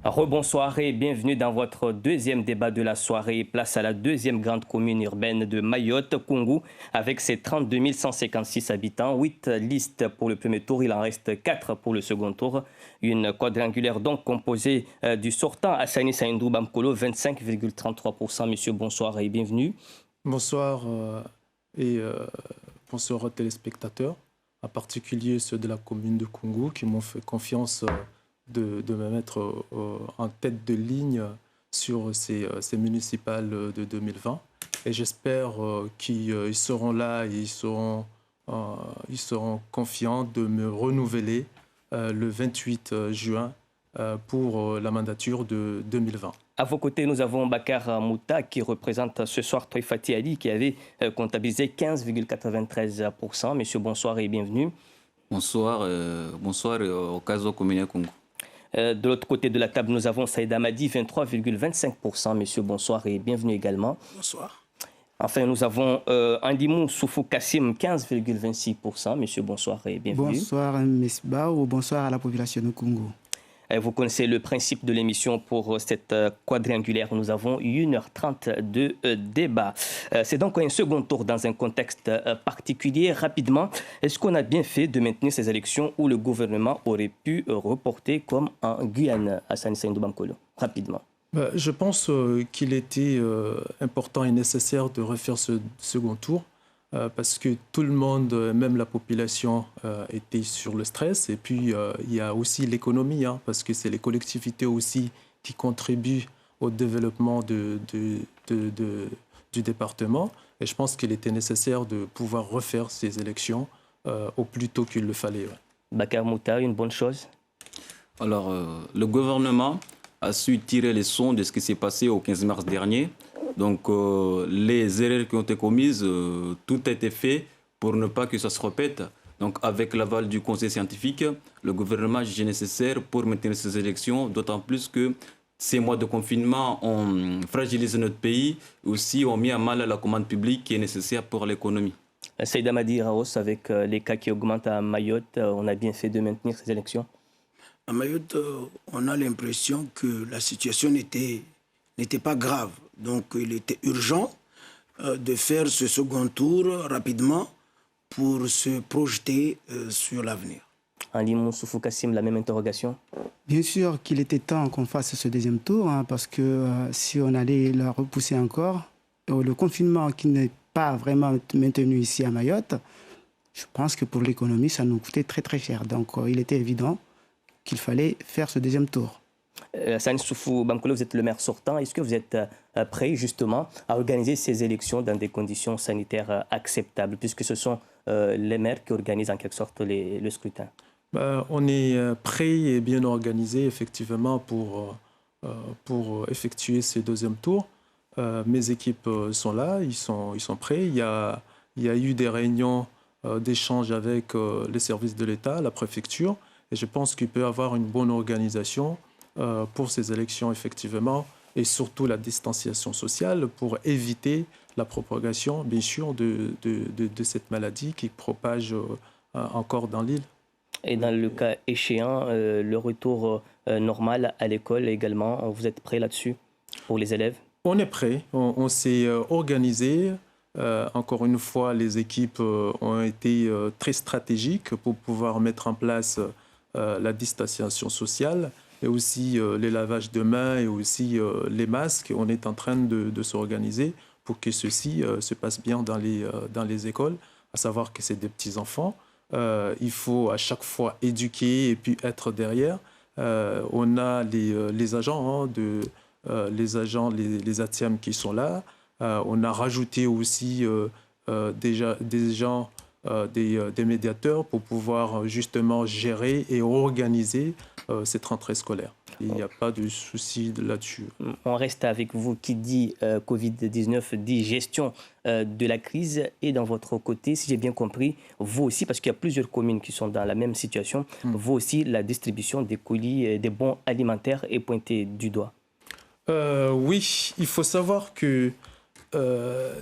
Rebonsoir et bienvenue dans votre deuxième débat de la soirée. Place à la deuxième grande commune urbaine de Mayotte, Koungou, avec ses 32 156 habitants. 8 listes pour le premier tour, il en reste 4 pour le second tour. Une quadrangulaire donc composée du sortant Assani Saïndou Bamkolo, 25,33%. Monsieur, bonsoir et bienvenue. Bonsoir bonsoir aux téléspectateurs, en particulier ceux de la commune de Koungou qui m'ont fait confiance de me mettre en tête de ligne sur ces municipales de 2020. Et j'espère qu'ils seront là et ils seront confiants de me renouveler le 28 juin pour la mandature de 2020. À vos côtés, nous avons Bakar Mouta qui représente ce soir Toifati Ali qui avait comptabilisé 15,93%. Monsieur, bonsoir et bienvenue. Bonsoir, bonsoir au Caso Communé Congo. De l'autre côté de la table, nous avons Saïd Amadi, 23,25%. Monsieur, bonsoir et bienvenue également. Bonsoir. Enfin, nous avons Andimou Soufou Kassim, 15,26%. Monsieur, bonsoir et bienvenue. Bonsoir, Mesba, ou bonsoir à la population de Congo. Vous connaissez le principe de l'émission pour cette quadrangulaire. Nous avons 1h30 de débat. C'est donc un second tour dans un contexte particulier. Rapidement, est-ce qu'on a bien fait de maintenir ces élections où le gouvernement aurait pu reporter comme en Guyane, à Saint-Saïndou Bamkolo? Rapidement. Je pense qu'il était important et nécessaire de refaire ce second tour parce que tout le monde, même la population, était sur le stress. Et puis, il y a aussi l'économie, parce que c'est les collectivités aussi qui contribuent au développement du département. Et je pense qu'il était nécessaire de pouvoir refaire ces élections au plus tôt qu'il le fallait. Ouais. Bakar Mouta, une bonne chose? Alors, le gouvernement a su tirer les leçons de ce qui s'est passé au 15 mars dernier. Donc, les erreurs qui ont été commises, tout a été fait pour ne pas que ça se répète. Donc, avec l'aval du conseil scientifique, le gouvernement a jugé nécessaire pour maintenir ces élections, d'autant plus que ces mois de confinement ont fragilisé notre pays, aussi ont mis à mal la commande publique qui est nécessaire pour l'économie. Saïd Amadi Raos, avec les cas qui augmentent à Mayotte, on a bien fait de maintenir ces élections? À Mayotte, on a l'impression que la situation n'était pas grave. Donc, il était urgent de faire ce second tour rapidement pour se projeter sur l'avenir. Andimou Soufou Kassim, la même interrogation? Bien sûr qu'il était temps qu'on fasse ce deuxième tour, parce que si on allait la repousser encore, le confinement qui n'est pas vraiment maintenu ici à Mayotte, je pense que pour l'économie, ça nous coûtait très très cher. Donc, il était évident qu'il fallait faire ce deuxième tour. Saïd Soufou Bamkolo, vous êtes le maire sortant. Est-ce que vous êtes prêt justement à organiser ces élections dans des conditions sanitaires acceptables, puisque ce sont les maires qui organisent en quelque sorte le scrutin? On est prêt et bien organisé effectivement pour effectuer ces deuxièmes tours. Mes équipes sont là, ils sont prêts. Il y a eu des réunions d'échange avec les services de l'État, la préfecture, et je pense qu'il peut y avoir une bonne organisation pour ces élections, effectivement, et surtout la distanciation sociale pour éviter la propagation, bien sûr, de cette maladie qui propage encore dans l'île. Et dans le cas échéant, le retour normal à l'école également, vous êtes prêt là-dessus pour les élèves? On est prêt, on s'est organisé. Encore une fois, les équipes ont été très stratégiques pour pouvoir mettre en place la distanciation sociale et aussi les lavages de mains et aussi les masques. On est en train de s'organiser pour que ceci se passe bien dans les écoles, à savoir que c'est des petits-enfants. Il faut à chaque fois éduquer et puis être derrière. On a les agents, les ATM qui sont là. On a rajouté aussi des gens, des médiateurs pour pouvoir justement gérer et organiser cette rentrée scolaire. Il n'y a pas de souci là-dessus. On reste avec vous. Qui dit Covid-19 dit gestion de la crise. Et dans votre côté, si j'ai bien compris, vous aussi, parce qu'il y a plusieurs communes qui sont dans la même situation, vous aussi, la distribution des colis, des bons alimentaires est pointée du doigt. Oui, il faut savoir que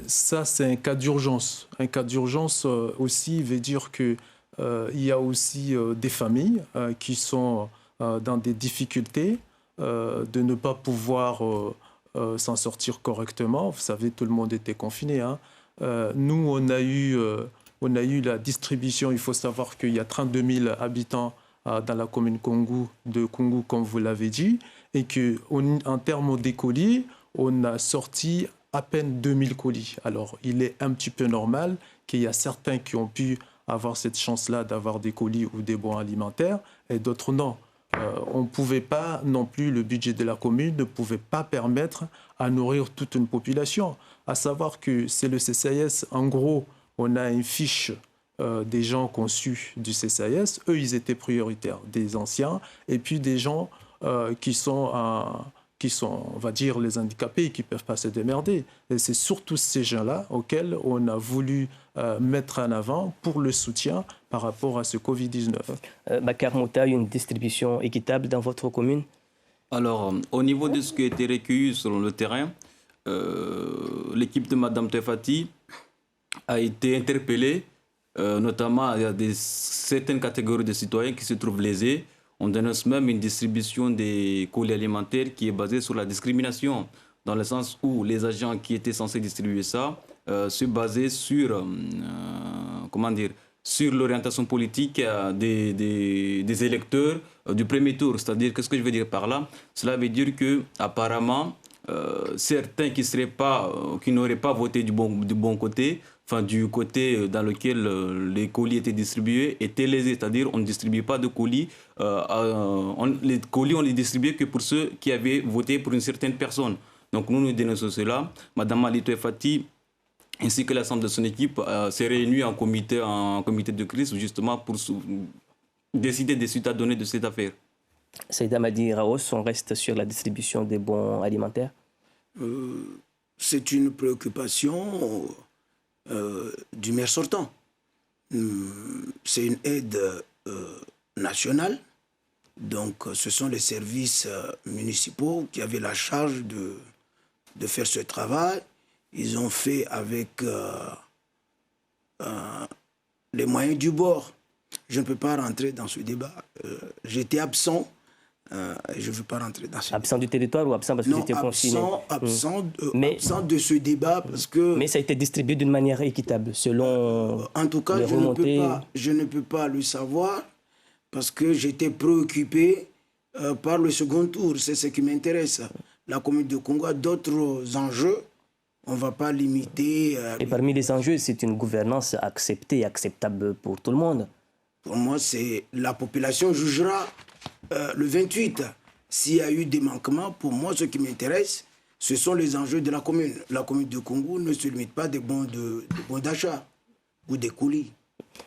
ça, c'est un cas d'urgence. Un cas d'urgence aussi veut dire qu'il y a aussi des familles qui sont dans des difficultés de ne pas pouvoir s'en sortir correctement. Vous savez, tout le monde était confiné. Hein. Nous, on a eu la distribution. Il faut savoir qu'il y a 32 000 habitants dans la commune de Koungou, comme vous l'avez dit, et qu'en termes des colis, on a sorti à peine 2000 colis. Alors, il est un petit peu normal qu'il y a certains qui ont pu avoir cette chance-là d'avoir des colis ou des bons alimentaires, et d'autres non. On ne pouvait pas non plus, le budget de la commune ne pouvait pas permettre à nourrir toute une population. À savoir que c'est le CCAS, en gros, on a une fiche des gens conçus du CCAS. Eux, ils étaient prioritaires, des anciens, et puis des gens qui sont, on va dire, les handicapés et qui ne peuvent pas se démerder. Et c'est surtout ces gens-là auxquels on a voulu mettre en avant pour le soutien par rapport à ce Covid-19. Bakar Mouta, une distribution équitable dans votre commune? Alors, au niveau de ce qui a été recueilli sur le terrain, l'équipe de Mme Tefati a été interpellée, notamment il y a certaines catégories de citoyens qui se trouvent lésés. On dénonce même une distribution des colis alimentaires qui est basée sur la discrimination, dans le sens où les agents qui étaient censés distribuer ça se basaient sur, sur l'orientation politique des électeurs du premier tour. C'est-à-dire, qu'est-ce que je veux dire par là? Cela veut dire qu'apparemment, certains qui n'auraient pas voté du bon côté, enfin du côté dans lequel les colis étaient distribués, étaient lésés. C'est-à-dire on ne distribue pas de colis. Les colis, on les distribuait que pour ceux qui avaient voté pour une certaine personne. Donc nous dénonçons cela. Madame Alito Fati, ainsi que l'ensemble de son équipe, s'est réunie en comité de crise justement pour décider des suites à donner de cette affaire. Saïda Madi Raos, on reste sur la distribution des bons alimentaires. C'est une préoccupation du maire sortant. C'est une aide nationale. Donc, ce sont les services municipaux qui avaient la charge de faire ce travail. Ils ont fait avec les moyens du bord. Je ne peux pas rentrer dans ce débat. J'étais absent. Je ne veux pas rentrer dans ce absent débat. Du territoire ou absent parce que j'étais confiné? Absent de ce débat parce que... Mais ça a été distribué d'une manière équitable selon en tout cas, je ne peux pas le savoir parce que j'étais préoccupé par le second tour. C'est ce qui m'intéresse. La commune de Koungou a d'autres enjeux. On ne va pas limiter... Et parmi les enjeux, c'est une gouvernance acceptée et acceptable pour tout le monde. Pour moi, c'est la population jugera le 28. S'il y a eu des manquements, pour moi, ce qui m'intéresse, ce sont les enjeux de la commune. La commune de Koungou ne se limite pas des bons d'achat ou des colis.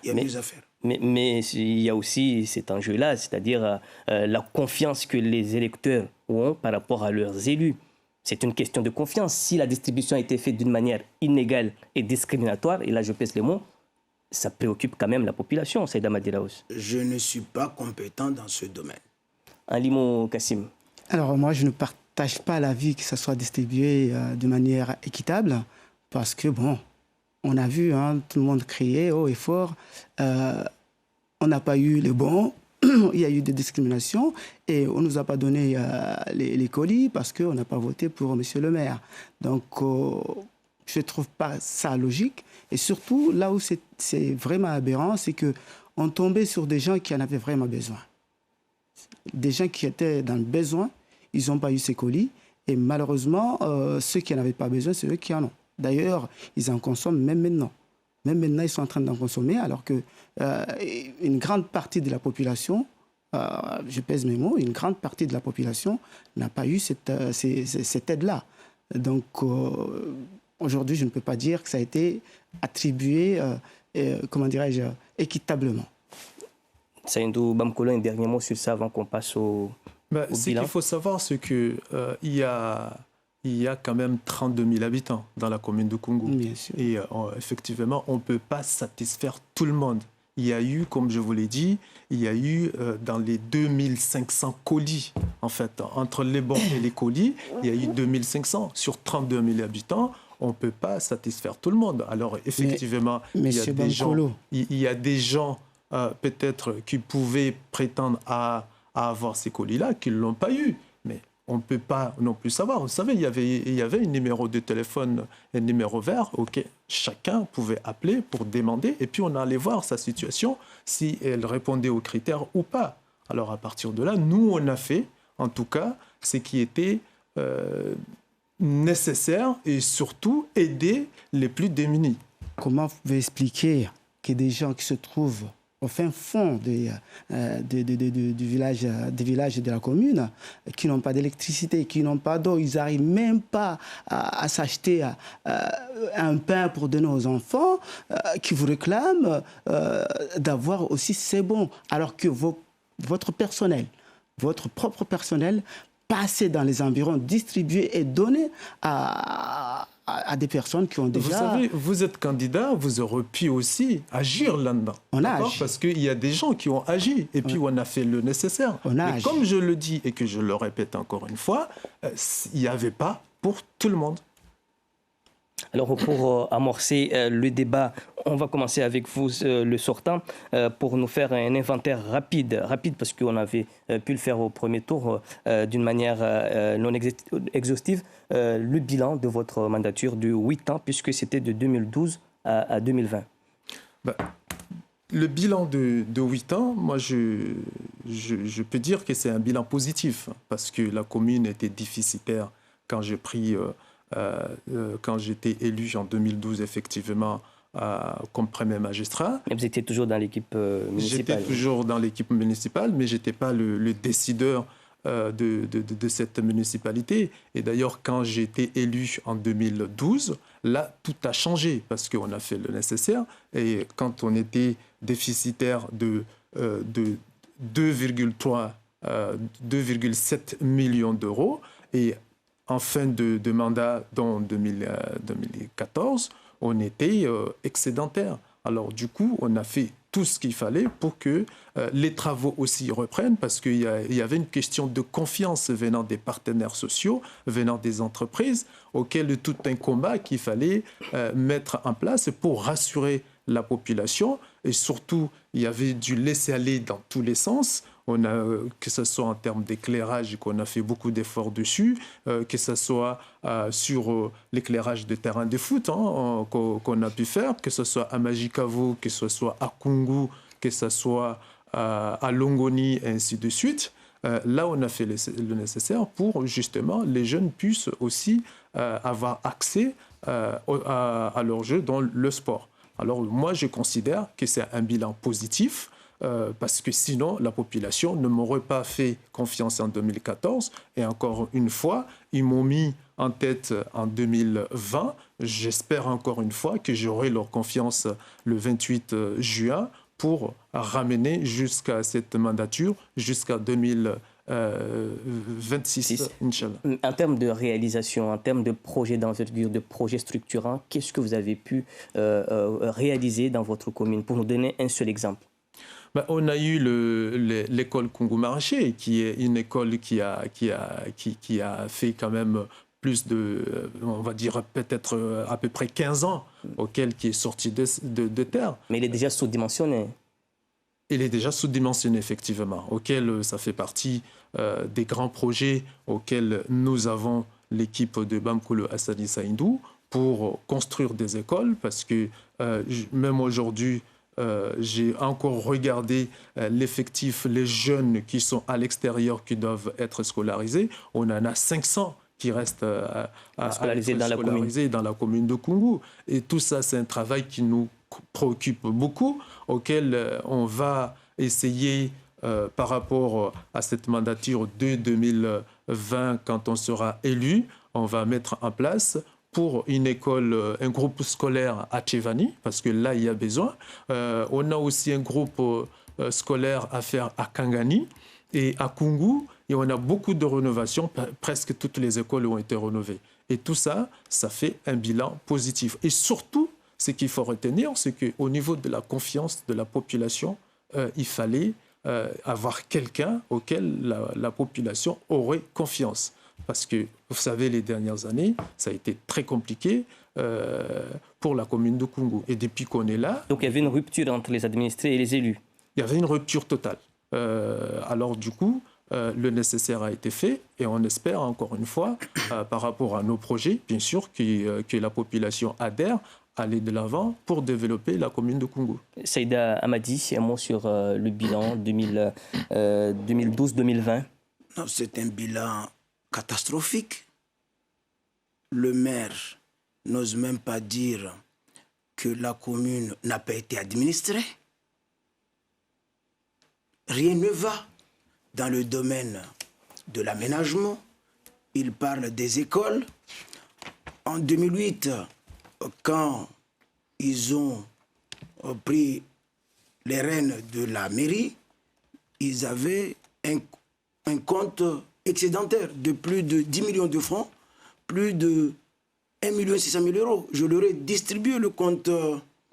Il y a mieux à faire. Mais il y a aussi cet enjeu-là, c'est-à-dire la confiance que les électeurs ont par rapport à leurs élus. C'est une question de confiance. Si la distribution a été faite d'une manière inégale et discriminatoire, et là je pèse les mots, ça préoccupe quand même la population, Saïda Madi Raos. Je ne suis pas compétent dans ce domaine. Alimo Kassim. Alors moi, je ne partage pas l'avis que ça soit distribué de manière équitable, parce que bon, on a vu, tout le monde criait haut et fort, on n'a pas eu les bons, il y a eu des discriminations et on ne nous a pas donné les colis parce qu'on n'a pas voté pour M. le maire. Donc, je ne trouve pas ça logique. Et surtout, là où c'est vraiment aberrant, c'est qu'on tombait sur des gens qui en avaient vraiment besoin. Des gens qui étaient dans le besoin, ils n'ont pas eu ces colis. Et malheureusement, ceux qui n'en avaient pas besoin, c'est eux qui en ont. D'ailleurs, ils en consomment même maintenant. Même maintenant, ils sont en train d'en consommer, alors qu'une grande partie de la population, je pèse mes mots, une grande partie de la population n'a pas eu cette aide-là. Donc, aujourd'hui, je ne peux pas dire que ça a été attribué, comment dirais-je, équitablement. Saïndou Bamkolo, un dernier mot sur ça avant qu'on passe au bilan. Ce qu'il faut savoir, c'est qu'il y a quand même 32 000 habitants dans la commune de Koungou. Bien sûr. Et effectivement, on ne peut pas satisfaire tout le monde. Il y a eu, comme je vous l'ai dit, il y a eu dans les 2500 colis, en fait, entre les bons et les colis, il y a eu 2500 sur 32 000 habitants. On ne peut pas satisfaire tout le monde. Alors, effectivement, il y a des gens peut-être qui pouvaient prétendre à avoir ces colis-là, qui ne l'ont pas eu. Mais on ne peut pas non plus savoir. Vous savez, il y avait un numéro de téléphone, un numéro vert auquel chacun pouvait appeler pour demander, et puis on allait voir sa situation, si elle répondait aux critères ou pas. Alors à partir de là, nous, on a fait, en tout cas, ce qui était nécessaire et surtout aider les plus démunis. Comment vous pouvez expliquer que des gens qui se trouvent au fin fond du village, des villages de la commune, qui n'ont pas d'électricité, qui n'ont pas d'eau, ils n'arrivent même pas à s'acheter un pain pour donner aux enfants, qui vous réclament d'avoir aussi c'est bon, alors que votre personnel, votre propre personnel, passer dans les environs, distribuer et donner à des personnes qui ont déjà... Vous savez, vous êtes candidat, vous aurez pu aussi agir là-dedans. On a agi. Parce qu'il y a des gens qui ont agi et puis on a fait le nécessaire. Mais comme je le dis et que je le répète encore une fois, il n'y avait pas pour tout le monde. Alors, pour amorcer le débat, on va commencer avec vous, le sortant, pour nous faire un inventaire rapide parce qu'on avait pu le faire au premier tour d'une manière non exhaustive, le bilan de votre mandature de 8 ans, puisque c'était de 2012 à 2020. Le bilan de 8 ans, moi, je peux dire que c'est un bilan positif, parce que la commune était déficitaire quand j'ai pris... quand j'étais élu en 2012, effectivement, comme premier magistrat. Et vous étiez toujours dans l'équipe municipale? J'étais toujours dans l'équipe municipale, mais je n'étais pas le décideur de cette municipalité. Et d'ailleurs, quand j'ai été élu en 2012, là, tout a changé, parce qu'on a fait le nécessaire. Et quand on était déficitaire de 2,7 millions d'euros, et en fin de mandat, dans 2014, on était excédentaire. Alors du coup, on a fait tout ce qu'il fallait pour que les travaux aussi reprennent, parce qu'il y avait une question de confiance venant des partenaires sociaux, venant des entreprises, auquel tout un combat qu'il fallait mettre en place pour rassurer la population. Et surtout, il y avait du laisser-aller dans tous les sens. On a, que ce soit en termes d'éclairage, qu'on a fait beaucoup d'efforts dessus, que ce soit sur l'éclairage de terrain de foot qu'on a pu faire, que ce soit à Majikavo, que ce soit à Kungu, que ce soit à Longoni, et ainsi de suite. Là, on a fait le nécessaire pour justement les jeunes puissent aussi avoir accès à leur jeu dans le sport. Alors moi, je considère que c'est un bilan positif, parce que sinon, la population ne m'aurait pas fait confiance en 2014. Et encore une fois, ils m'ont mis en tête en 2020. J'espère encore une fois que j'aurai leur confiance le 28 juin pour ramener jusqu'à cette mandature, jusqu'à 2026, Inch'Allah. En termes de réalisation, en termes de projets d'envergure, de projets structurants, qu'est-ce que vous avez pu réaliser dans votre commune? Pour nous donner un seul exemple. On a eu l'école Kungu Maraché, qui est une école qui a fait quand même plus de, on va dire peut-être à peu près 15 ans, qui est sorti de terre. Mais il est déjà sous-dimensionné. Il est déjà sous-dimensionné, effectivement, auquel ça fait partie des grands projets auxquels nous avons l'équipe de Bamkolo Assadi Saïndou pour construire des écoles, parce que même aujourd'hui, j'ai encore regardé l'effectif, les jeunes qui sont à l'extérieur, qui doivent être scolarisés. On en a 500 qui restent scolarisés dans la commune de Kungu. Et tout ça, c'est un travail qui nous préoccupe beaucoup, auquel on va essayer, par rapport à cette mandature de 2020, quand on sera élu, on va mettre en place pour une école, un groupe scolaire à Tchevani, parce que là, il y a besoin. On a aussi un groupe scolaire à faire à Kangani et à Kungu, et on a beaucoup de rénovations. Presque toutes les écoles ont été rénovées. Et tout ça, ça fait un bilan positif. Et surtout, ce qu'il faut retenir, c'est qu'au niveau de la confiance de la population, il fallait avoir quelqu'un auquel la population aurait confiance. Parce que, vous savez, les dernières années, ça a été très compliqué pour la commune de Kungu. Et depuis qu'on est là... Donc il y avait une rupture entre les administrés et les élus. Il y avait une rupture totale. Alors du coup, le nécessaire a été fait et on espère encore une fois, par rapport à nos projets, bien sûr, que la population adhère, aller de l'avant pour développer la commune de Koungou. Saïda Amadi, un mot sur le bilan 2012-2020. C'est un bilan catastrophique. Le maire n'ose même pas dire que la commune n'a pas été administrée. Rien ne va dans le domaine de l'aménagement. Il parle des écoles. En 2008, quand ils ont pris les rênes de la mairie, ils avaient un compte excédentaire de plus de 10 millions de francs, plus de 1 600 000 euros. Je leur ai distribué le compte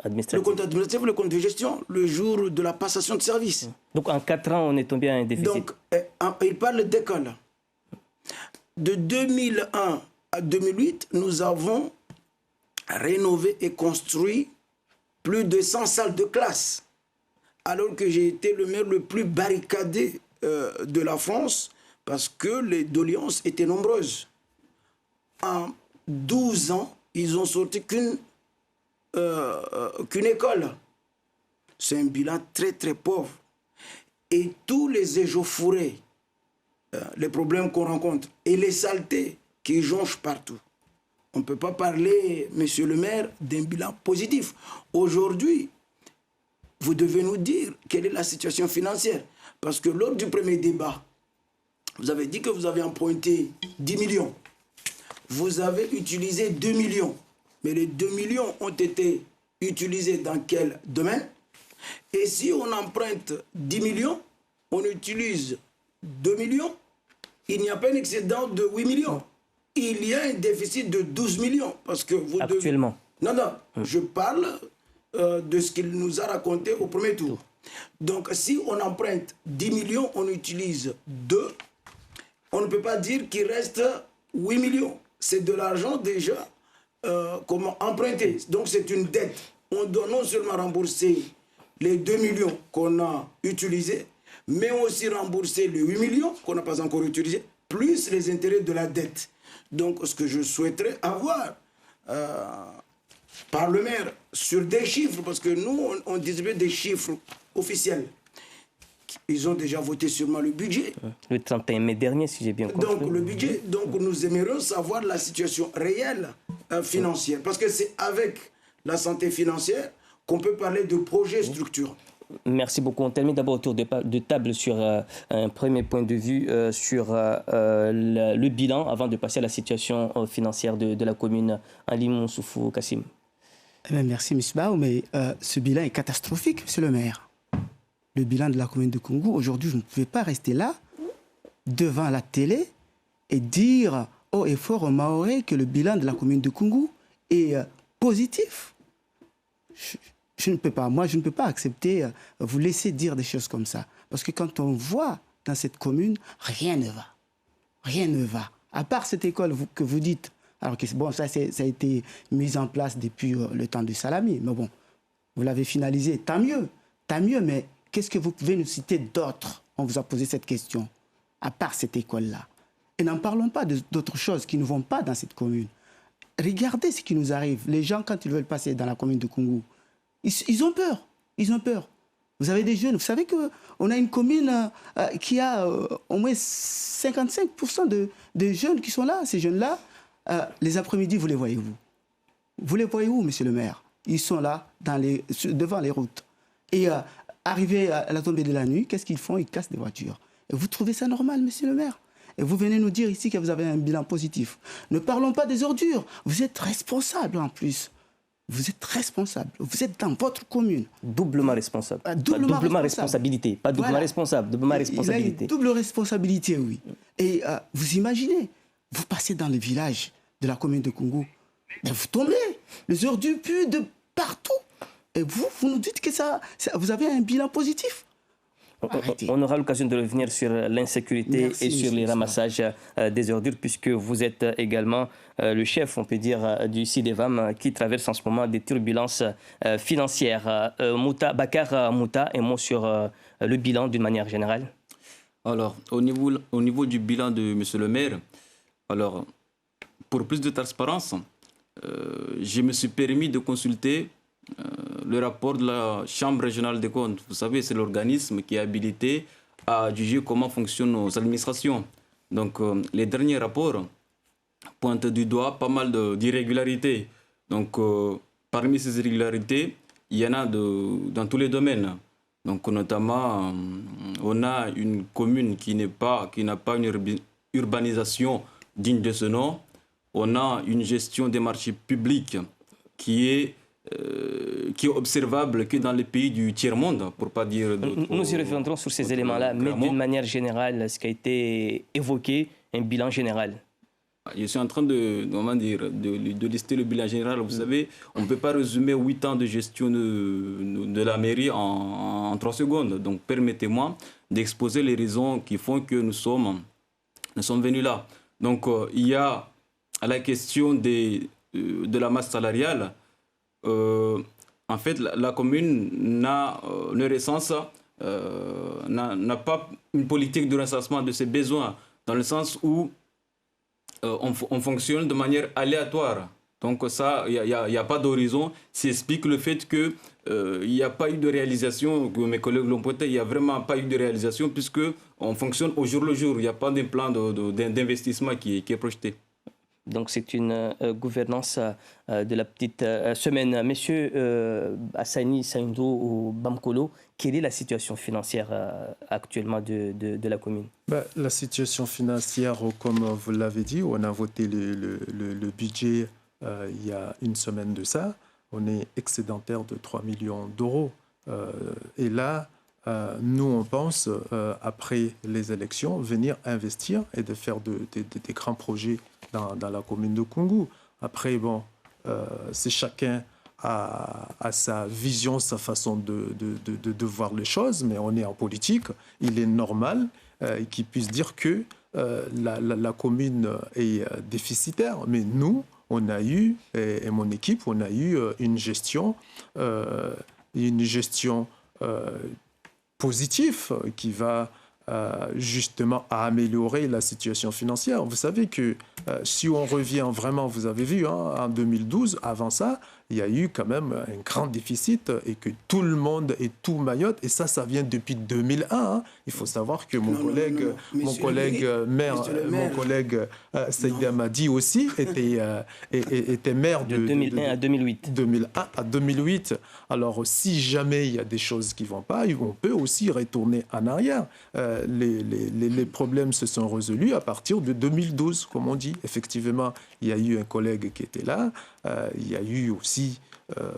administratif, le compte de gestion, le jour de la passation de service. Donc en 4 ans, on est tombé à un déficit. Donc, il parle d'école. De 2001 à 2008, nous avons rénové et construit plus de 100 salles de classe, alors que j'ai été le maire le plus barricadé de la France, parce que les doléances étaient nombreuses. En 12 ans, ils ont sorti qu'une école. C'est un bilan très très pauvre. Et tous les échauffourées, les problèmes qu'on rencontre et les saletés qui jonchent partout. On ne peut pas parler, monsieur le maire, d'un bilan positif. Aujourd'hui, vous devez nous dire quelle est la situation financière. Parce que lors du premier débat, vous avez dit que vous avez emprunté 10 millions. Vous avez utilisé 2 millions. Mais les 2 millions ont été utilisés dans quel domaine? Et si on emprunte 10 millions, on utilise 2 millions, il n'y a pas un excédent de 8 millions. Il y a un déficit de 12 millions. Parce que vous actuellement. Non, je parle de ce qu'il nous a raconté au premier tour. Donc, si on emprunte 10 millions, on utilise 2, on ne peut pas dire qu'il reste 8 millions. C'est de l'argent déjà emprunté. Donc, c'est une dette. On doit non seulement rembourser les 2 millions qu'on a utilisés, mais aussi rembourser les 8 millions qu'on n'a pas encore utilisés, plus les intérêts de la dette. Donc, ce que je souhaiterais avoir par le maire sur des chiffres, parce que nous, on distribue des chiffres officiels. Ils ont déjà voté sûrement le budget. Le 31 mai dernier, si j'ai bien compris. Donc, le budget, nous aimerions savoir la situation réelle financière. Parce que c'est avec la santé financière qu'on peut parler de projet structurant. Merci beaucoup. On termine d'abord autour de table sur un premier point de vue sur le bilan avant de passer à la situation financière de la commune. Ali Moussoufou Kassim. Merci, M. Bao, mais ce bilan est catastrophique, M. le maire. Le bilan de la commune de Koungou, aujourd'hui, vous ne pouvez pas rester là, devant la télé, et dire haut et fort aux Mahorais que le bilan de la commune de Koungou est positif. Je ne peux pas, moi je ne peux pas accepter, vous laisser dire des choses comme ça. Parce que quand on voit dans cette commune, rien ne va. Rien ne va. À part cette école que vous dites, alors que bon, ça a été mis en place depuis le temps de Salami, mais bon, vous l'avez finalisé, tant mieux, mais qu'est-ce que vous pouvez nous citer d'autres? On vous a posé cette question, à part cette école-là. Et n'en parlons pas d'autres choses qui ne vont pas dans cette commune. Regardez ce qui nous arrive. Les gens, quand ils veulent passer dans la commune de Koungou, ils ont peur. Ils ont peur. Vous avez des jeunes. Vous savez qu'on a une commune qui a au moins 55% de jeunes qui sont là. Ces jeunes-là, les après-midi, vous les voyez où? Vous les voyez où, monsieur le maire? Ils sont là, devant les routes. Et arrivés à la tombée de la nuit, qu'est-ce qu'ils font? Ils cassent des voitures. Et vous trouvez ça normal, monsieur le maire? Et vous venez nous dire ici que vous avez un bilan positif. Ne parlons pas des ordures. Vous êtes responsable en plus. Vous êtes responsable. Vous êtes dans votre commune. Doublement responsable. Doublement responsabilité. Pas doublement responsable, doublement responsabilité. Il a une double responsabilité, oui. Et vous imaginez, vous passez dans le village de la commune de Koungou, vous tombez, les ordures puent de partout. Et vous nous dites que vous avez un bilan positif. On aura l'occasion de revenir sur l'insécurité et sur les ramassages des ordures, puisque vous êtes également le chef, on peut dire, du CIDEVAM qui traverse en ce moment des turbulences financières. Bakar Mouta, un mot sur le bilan d'une manière générale. Alors, au niveau du bilan de M. le maire, alors, pour plus de transparence, je me suis permis de consulter le rapport de la Chambre régionale des comptes. Vous savez, c'est l'organisme qui est habilité à juger comment fonctionnent nos administrations. Donc, les derniers rapports pointent du doigt pas mal d'irrégularités. Donc, parmi ces irrégularités, il y en a dans tous les domaines. Donc, notamment, on a une commune qui n'a pas une urbanisation digne de ce nom. On a une gestion des marchés publics qui est observable que dans les pays du tiers-monde, pour ne pas dire Nous y reviendrons sur ces éléments-là, mais d'une manière générale, ce qui a été évoqué, un bilan général. Je suis en train de lister le bilan général. Vous savez, on ne peut pas résumer 8 ans de gestion de la mairie en 3 secondes. Donc, permettez-moi d'exposer les raisons qui font que nous sommes venus là. Donc, il y a la question de la masse salariale. En fait, la commune n'a pas une politique de recensement de ses besoins, dans le sens où on fonctionne de manière aléatoire. Donc ça, il n'y a pas d'horizon. Ça explique le fait qu'il n'y a pas eu de réalisation, que mes collègues l'ont pointé, il n'y a vraiment pas eu de réalisation puisqu'on fonctionne au jour le jour. Il n'y a pas d'un plan d'investissement qui est projeté. Donc c'est une gouvernance de la petite semaine. Monsieur Hassani Saïndou ou Bamkolo, quelle est la situation financière actuellement de la commune? La situation financière, comme vous l'avez dit, on a voté le budget il y a une semaine de ça. On est excédentaire de 3 millions d'euros. Et là, nous, on pense, après les élections, venir investir et de faire des grands projets dans la commune de Koungou. Après, bon, c'est chacun à sa vision, sa façon de voir les choses, mais on est en politique. Il est normal qu'il puisse dire que la commune est déficitaire. Mais nous, on a eu, et mon équipe, on a eu une gestion positive qui va justement à améliorer la situation financière. Vous savez que si on revient vraiment, vous avez vu, en 2012, avant ça, il y a eu quand même un grand déficit et que tout le monde et tout Mayotte, et ça vient depuis 2001. Il faut savoir que mon collègue Saïd Amadi aussi était maire de 2001 à 2008. 2001 à 2008. Alors, si jamais il y a des choses qui ne vont pas, on peut aussi retourner en arrière. Les problèmes se sont résolus à partir de 2012, comme on dit. Effectivement, il y a eu un collègue qui était là. Il y a eu aussi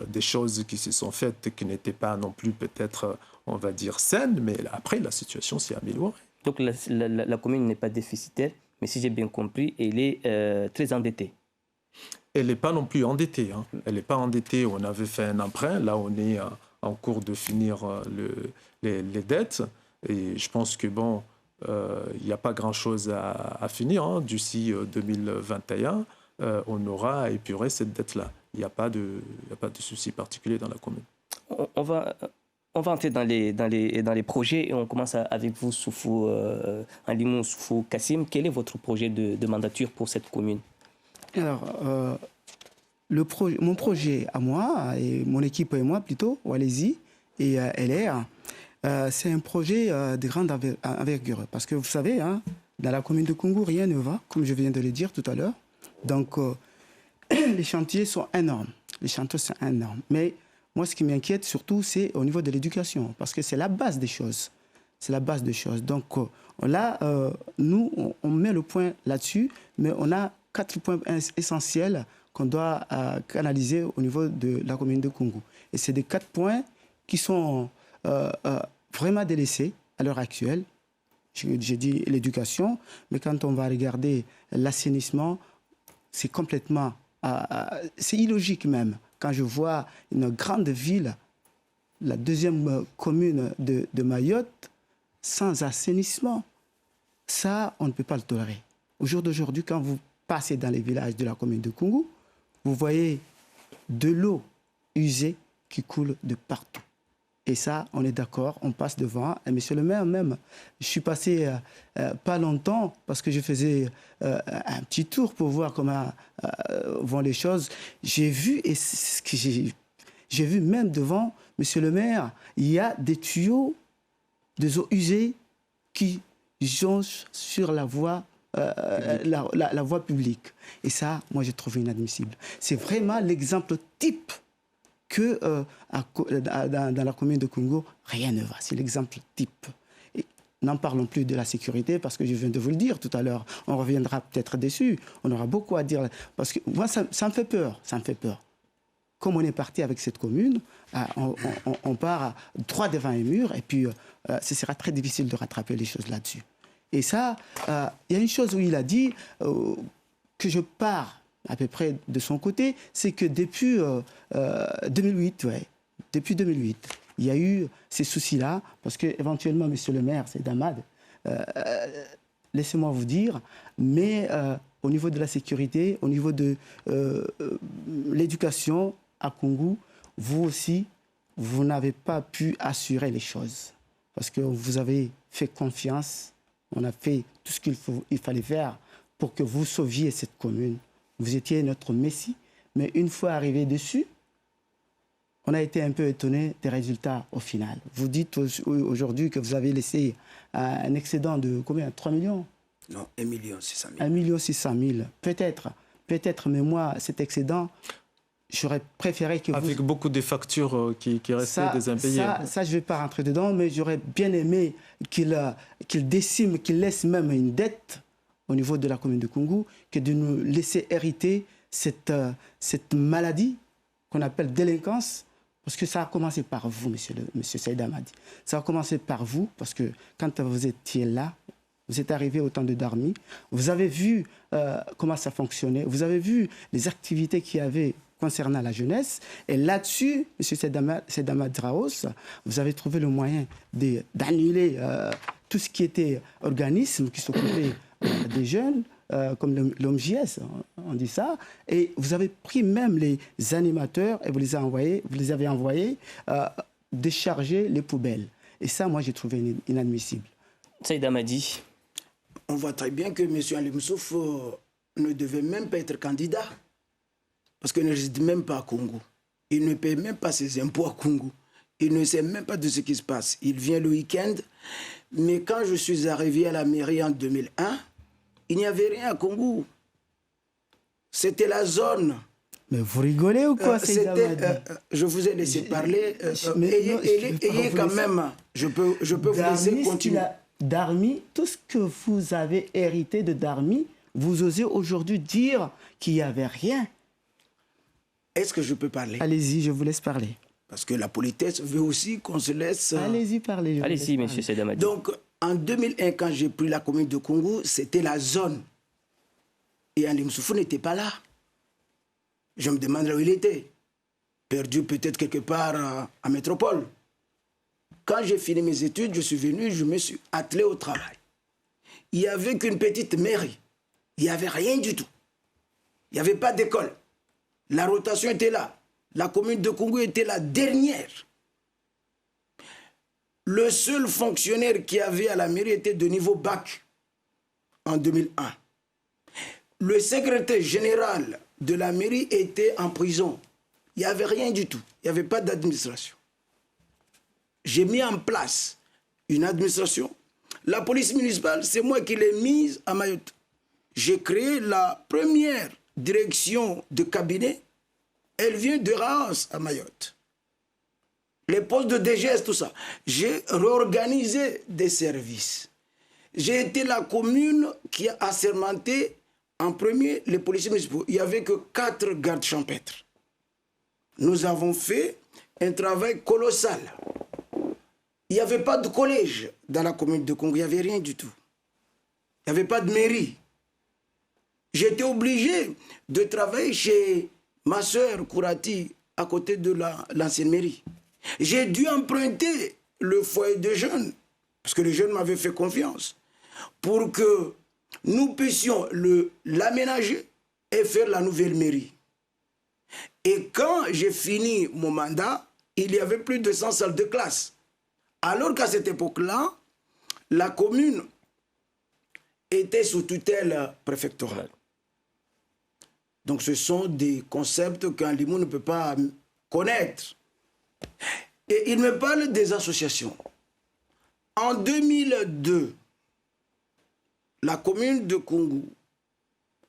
des choses qui se sont faites qui n'étaient pas non plus peut-être, on va dire, saines, mais après, la situation s'est améliorée. Donc la commune n'est pas déficitaire, mais si j'ai bien compris, elle est très endettée. Elle n'est pas non plus endettée. Elle n'est pas endettée. On avait fait un emprunt. Là, on est en cours de finir les dettes. Et je pense que, bon, il n'y a pas grand-chose à finir. D'ici 2021, on aura à épurer cette dette-là. Il n'y a pas de souci particulier dans la commune. On va entrer dans les projets et on commence avec vous, Soufou Alimou, Soufou Kassim. Quel est votre projet de mandature pour cette commune? Alors, mon projet à moi, et mon équipe et moi plutôt, Walesi et LR, c'est un projet de grande envergure. Parce que vous savez, dans la commune de Koungou, rien ne va, comme je viens de le dire tout à l'heure. Donc, les chantiers sont énormes. Mais moi, ce qui m'inquiète surtout, c'est au niveau de l'éducation. Parce que c'est la base des choses. Donc, là, nous, on met le point là-dessus, mais on a 4 points essentiels qu'on doit canaliser au niveau de la commune de Koungou. Et c'est des 4 points qui sont vraiment délaissés à l'heure actuelle. J'ai dit l'éducation, mais quand on va regarder l'assainissement, c'est complètement... c'est illogique même. Quand je vois une grande ville, la deuxième commune de Mayotte, sans assainissement, ça, on ne peut pas le tolérer. Au jour d'aujourd'hui, quand vous passez dans les villages de la commune de Koungou, vous voyez de l'eau usée qui coule de partout. Et ça, on est d'accord, on passe devant. Et monsieur le maire, même, je suis passé pas longtemps parce que je faisais un petit tour pour voir comment vont les choses. J'ai vu, et ce que j'ai vu même devant monsieur le maire, il y a des tuyaux des eaux usées qui jonchent sur la voie, la voie publique. Et ça, moi, j'ai trouvé inadmissible. C'est vraiment l'exemple type que dans la commune de Koungou, rien ne va. C'est l'exemple type. Et n'en parlons plus de la sécurité, parce que je viens de vous le dire tout à l'heure. On reviendra peut-être dessus. On aura beaucoup à dire. Parce que moi, ça me fait peur. Ça me fait peur. Comme on est parti avec cette commune, on part droit devant un mur, et puis ce sera très difficile de rattraper les choses là-dessus. Et ça, il y a une chose où il a dit que je pars à peu près de son côté, c'est que depuis 2008, depuis 2008, il y a eu ces soucis-là, parce qu'éventuellement, monsieur le maire, c'est Damad, laissez-moi vous dire, mais au niveau de la sécurité, au niveau de l'éducation à Koungou, vous aussi, vous n'avez pas pu assurer les choses, parce que vous avez fait confiance, on a fait tout ce qu'il fallait faire pour que vous sauviez cette commune. Vous étiez notre messie, mais une fois arrivé dessus, on a été un peu étonné des résultats au final. Vous dites aujourd'hui que vous avez laissé un excédent de combien? 3 millions? Non, 1 600 000. 1 600 000. Peut-être, mais moi, cet excédent, j'aurais préféré que Avec beaucoup de factures qui restaient des impayés. Ça, je ne vais pas rentrer dedans, mais j'aurais bien aimé qu'il décime, qu'il laisse même une dette au niveau de la commune de Koungou, que de nous laisser hériter cette maladie qu'on appelle délinquance, parce que ça a commencé par vous, monsieur Saïd Amadi. Ça a commencé par vous, parce que quand vous étiez là, vous êtes arrivé au temps de Darmi, vous avez vu comment ça fonctionnait, vous avez vu les activités qu'il y avait concernant la jeunesse, et là-dessus, monsieur Saïd Amadi Raos, vous avez trouvé le moyen d'annuler tout ce qui était organisme qui s'occupait des jeunes, comme l'OMJS, on dit ça, et vous avez pris même les animateurs et vous les avez envoyés décharger les poubelles. Et ça, moi, j'ai trouvé inadmissible. Saïd Amadi. On voit très bien que M. Ali Moussouf ne devait même pas être candidat, parce qu'il ne réside même pas à Koungou. Il ne paie même pas ses impôts à Koungou. Il ne sait même pas de ce qui se passe. Il vient le week-end, mais quand je suis arrivé à la mairie en 2001, il n'y avait rien à Koungou. C'était la zone. Mais vous rigolez ou quoi, je vous ai laissé parler. Ayez quand même... Je peux vous laisser continuer. Darmi, tout ce que vous avez hérité de Darmi, vous osez aujourd'hui dire qu'il n'y avait rien. Est-ce que je peux parler? Allez-y, je vous laisse parler. Parce que la politesse veut aussi qu'on se laisse... Allez-y, parlez. Allez-y, monsieur Saïd Amadi. Donc, en 2001, quand j'ai pris la commune de Koungou, c'était la zone. Et Ali Moussoufou n'était pas là. Je me demande où il était. Perdu peut-être quelque part à Métropole. Quand j'ai fini mes études, je suis venu, je me suis attelé au travail. Il n'y avait qu'une petite mairie. Il n'y avait rien du tout. Il n'y avait pas d'école. La rotation était là. La commune de Koungou était la dernière. Le seul fonctionnaire qui avait à la mairie était de niveau bac en 2001. Le secrétaire général de la mairie était en prison. Il n'y avait rien du tout. Il n'y avait pas d'administration. J'ai mis en place une administration. La police municipale, c'est moi qui l'ai mise à Mayotte. J'ai créé la première direction de cabinet. Elle vient de Raas à Mayotte. Les postes de DGS, tout ça. J'ai réorganisé des services. J'ai été la commune qui a assermenté en premier les policiers municipaux. Il n'y avait que 4 gardes champêtres. Nous avons fait un travail colossal. Il n'y avait pas de collège dans la commune de Koungou. Il n'y avait rien du tout. Il n'y avait pas de mairie. J'étais obligé de travailler chez ma sœur Kourati, à côté de l'ancienne mairie. J'ai dû emprunter le foyer de jeunes, parce que les jeunes m'avaient fait confiance, pour que nous puissions l'aménager et faire la nouvelle mairie. Et quand j'ai fini mon mandat, il y avait plus de 100 salles de classe. Alors qu'à cette époque-là, la commune était sous tutelle préfectorale. Donc ce sont des concepts qu'un Limou ne peut pas connaître. Et il me parle des associations. En 2002, la commune de Koungou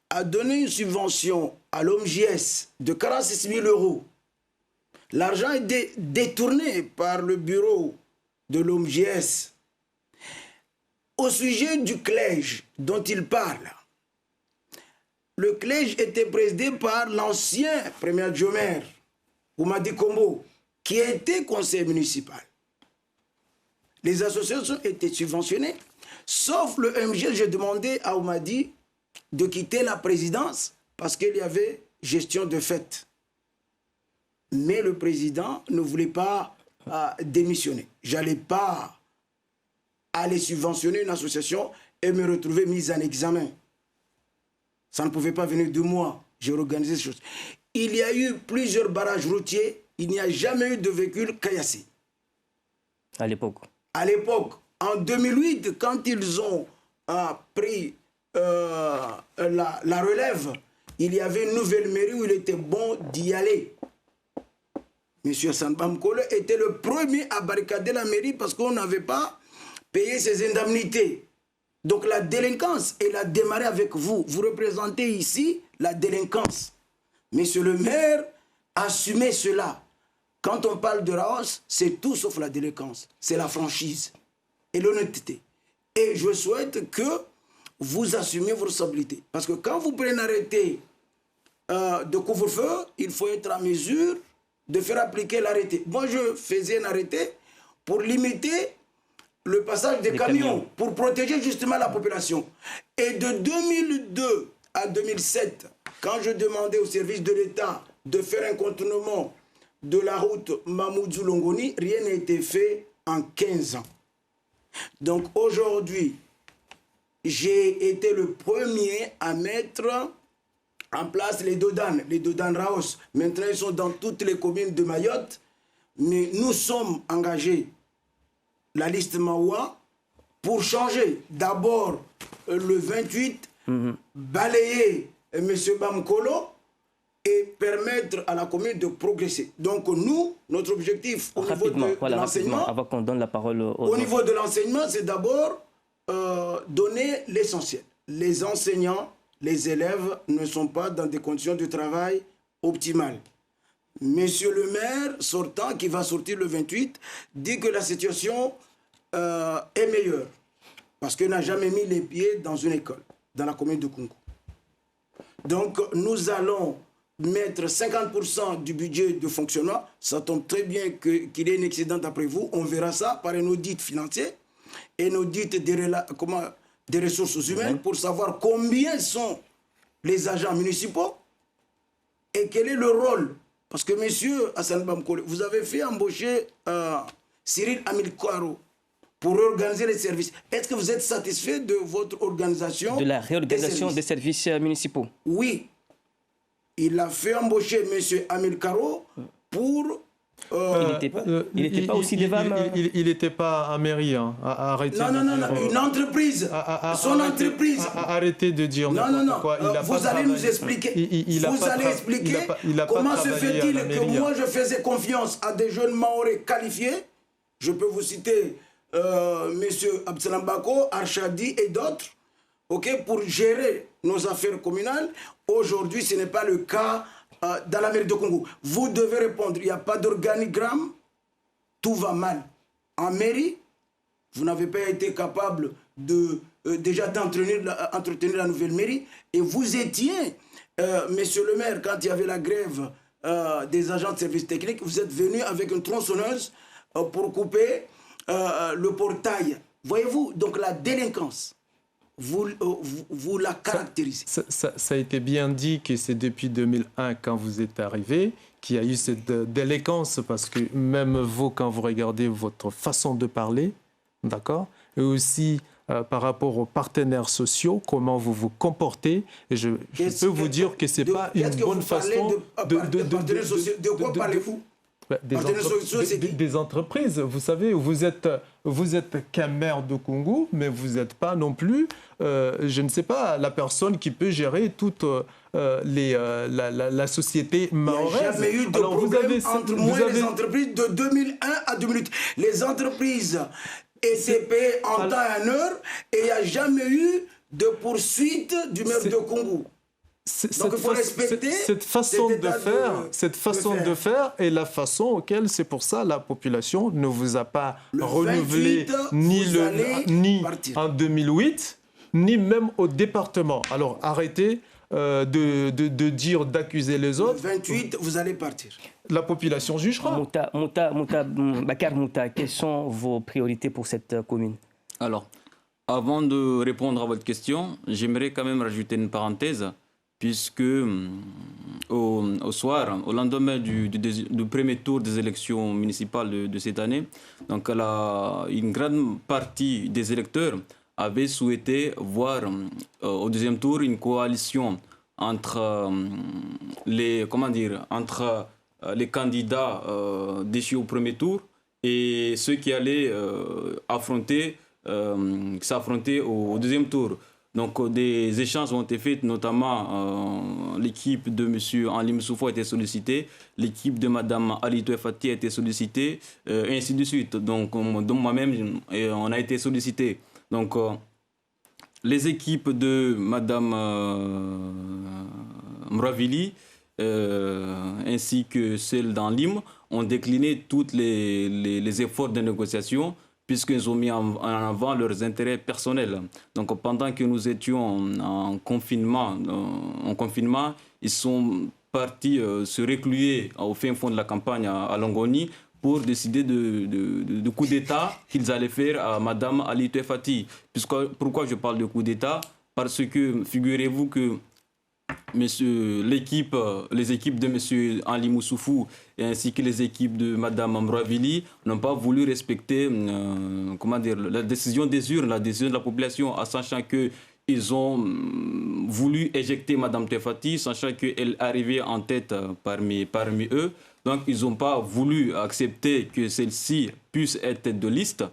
a donné une subvention à l'OMJS de 46 000 €. L'argent est détourné par le bureau de l'OMJS. Au sujet du CLEJ dont il parle, le CLEJ était présidé par l'ancien premier adjoint, Oumadi Kombo, qui était conseiller municipal. Les associations étaient subventionnées, sauf le MG. J'ai demandé à Oumadi de quitter la présidence parce qu'il y avait gestion de fait. Mais le président ne voulait pas démissionner. Je n'allais pas aller subventionner une association et me retrouver mise en examen. Ça ne pouvait pas venir de moi. J'ai organisé ces choses. Il y a eu plusieurs barrages routiers. Il n'y a jamais eu de véhicule caillassé. À l'époque. À l'époque, en 2008, quand ils ont pris la relève, il y avait une nouvelle mairie où il était bon d'y aller. Monsieur Hassan Bamkolo était le premier à barricader la mairie parce qu'on n'avait pas payé ses indemnités. Donc la délinquance, elle a démarré avec vous. Vous représentez ici la délinquance. Monsieur le maire, assumez cela. Quand on parle de Raos, c'est tout sauf la délinquance. C'est la franchise et l'honnêteté. Et je souhaite que vous assumiez vos responsabilités. Parce que quand vous prenez un arrêté de couvre-feu, il faut être en mesure de faire appliquer l'arrêté. Moi, je faisais un arrêté pour limiter le passage des camions, pour protéger justement la population. Et de 2002 à 2007, quand je demandais au service de l'État de faire un contournement de la route Mamoudzou-Longoni, rien n'a été fait en 15 ans. Donc aujourd'hui, j'ai été le premier à mettre en place les Dodan Raos. Maintenant, ils sont dans toutes les communes de Mayotte, mais nous sommes engagés, la liste Mawa, pour changer. D'abord, le 28, balayer M. Bamkolo et permettre à la commune de progresser. Donc nous, notre objectif au niveau de l'enseignement, avant qu'on donne la parole au niveau de l'enseignement, c'est d'abord donner l'essentiel. Les enseignants, les élèves ne sont pas dans des conditions de travail optimales. Monsieur le maire sortant, qui va sortir le 28, dit que la situation est meilleure. Parce qu'il n'a jamais mis les pieds dans une école, dans la commune de Koungou. Donc nous allons mettre 50% du budget de fonctionnement. Ça tombe très bien qu'il y ait un excédent d'après vous. On verra ça par un audit financier et un audit des ressources humaines pour savoir combien sont les agents municipaux et quel est le rôle. Parce que monsieur Hassan Bamkolo, vous avez fait embaucher Cyril Amilkaro pour organiser les services. Est-ce que vous êtes satisfait de votre organisation? De la réorganisation des services municipaux? Oui. Il a fait embaucher monsieur Amilkaro pour... il n'était pas aussi devant... Il n'était pas à mairie. Hein. Arrêtez non, une entreprise. Son entreprise. Arrêtez de dire non. Quoi. Vous allez nous expliquer. Vous allez expliquer comment se fait-il que moi je faisais confiance à des jeunes Maoré qualifiés. Je peux vous citer monsieur Absalam Bako, Archadi et d'autres, pour gérer nos affaires communales. Aujourd'hui, ce n'est pas le cas dans la mairie de Koungou. Vous devez répondre, il n'y a pas d'organigramme, tout va mal. En mairie, vous n'avez pas été capable déjà d'entretenir la nouvelle mairie. Et vous étiez, monsieur le maire, quand il y avait la grève des agents de services techniques, vous êtes venu avec une tronçonneuse pour couper le portail. Voyez-vous, donc la délinquance, vous la caractérisez. Ça a été bien dit que c'est depuis 2001, quand vous êtes arrivé, qu'il y a eu cette délinquance, parce que même vous, quand vous regardez votre façon de parler, d'accord, et aussi par rapport aux partenaires sociaux, comment vous vous comportez, et je peux vous dire que ce n'est pas une bonne façon de quoi parlez-vous? Des entreprises, vous savez, vous êtes qu'un maire de Kungu, mais vous n'êtes pas non plus, je ne sais pas, la personne qui peut gérer toute la société mahoraise. Il n'y a jamais eu de problème entre moi et les entreprises de 2001 à 2008. Les entreprises étaient payées en temps et en heure et il n'y a jamais eu de poursuite du maire de Kungu. Donc il faut respecter cette façon de faire est la façon auquel, c'est pour ça, la population ne vous a pas renouvelé ni en 2008, ni même au département. Alors arrêtez d'accuser les autres. Le 28, vous allez partir. La population jugera. Bakar Mouta, quelles sont vos priorités pour cette commune? Alors, avant de répondre à votre question, j'aimerais quand même rajouter une parenthèse, puisque au soir, au lendemain du premier tour des élections municipales de cette année, donc une grande partie des électeurs avaient souhaité voir au deuxième tour une coalition entre les candidats déchus au premier tour et ceux qui allaient s'affronter au deuxième tour. Donc des échanges ont été faits, notamment l'équipe de M. Anli Moussoufou a été sollicitée, l'équipe de Mme Alito Fati a été sollicitée, et ainsi de suite. Donc moi-même, on a été sollicité. Donc les équipes de Mme Mravili ainsi que celles d'Anlim ont décliné tous les efforts de négociation, puisqu'ils ont mis en avant leurs intérêts personnels. Donc pendant que nous étions en confinement, ils sont partis se recluer au fin fond de la campagne à Longoni pour décider de coup d'État qu'ils allaient faire à Mme Alito Fati. Pourquoi je parle de coup d'État? Parce que figurez-vous que les équipes de M. Anli Moussoufou ainsi que les équipes de Mme Amravili n'ont pas voulu respecter la décision des urnes, la décision de la population, en sachant qu'ils ont voulu éjecter Mme Tefati, sachant qu'elle arrivait en tête parmi eux. Donc ils n'ont pas voulu accepter que celle-ci puisse être tête de liste.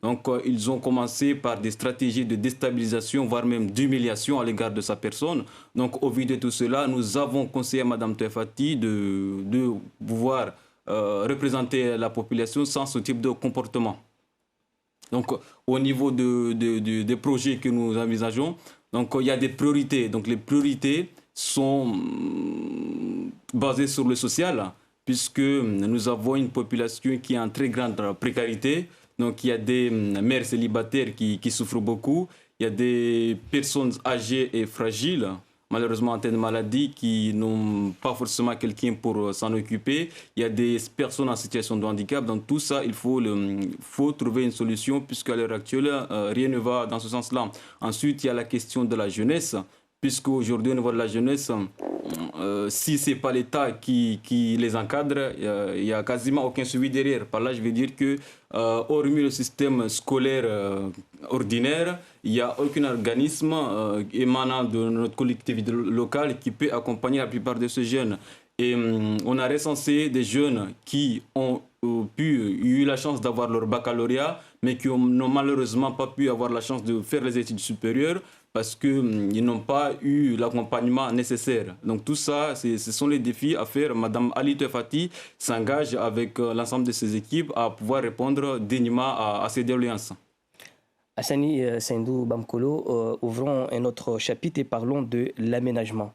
Donc ils ont commencé par des stratégies de déstabilisation, voire même d'humiliation à l'égard de sa personne. Donc au vu de tout cela, nous avons conseillé à Mme Tefati de pouvoir représenter la population sans ce type de comportement. Donc au niveau des projets que nous envisageons, donc il y a des priorités. Donc les priorités sont basées sur le social, puisque nous avons une population qui est en très grande précarité. Donc il y a des mères célibataires qui souffrent beaucoup. Il y a des personnes âgées et fragiles, malheureusement atteintes de maladies, qui n'ont pas forcément quelqu'un pour s'en occuper. Il y a des personnes en situation de handicap. Dans tout ça, il faut trouver une solution, puisqu'à l'heure actuelle, rien ne va dans ce sens-là. Ensuite, il y a la question de la jeunesse, puisqu'aujourd'hui, au niveau de la jeunesse, si ce n'est pas l'État qui les encadre, il n'y a quasiment aucun suivi derrière. Par là, je veux dire que, hormis le système scolaire ordinaire, il n'y a aucun organisme émanant de notre collectivité locale qui peut accompagner la plupart de ces jeunes. Et on a recensé des jeunes qui ont eu la chance d'avoir leur baccalauréat, mais qui n'ont malheureusement pas pu avoir la chance de faire les études supérieures, parce qu'ils n'ont pas eu l'accompagnement nécessaire. Donc tout ça, ce sont les défis à faire. Mme Alito Fati s'engage avec l'ensemble de ses équipes à pouvoir répondre dignement à ces doléances. Hassani Sendou Bamkolo, ouvrons un autre chapitre et parlons de l'aménagement.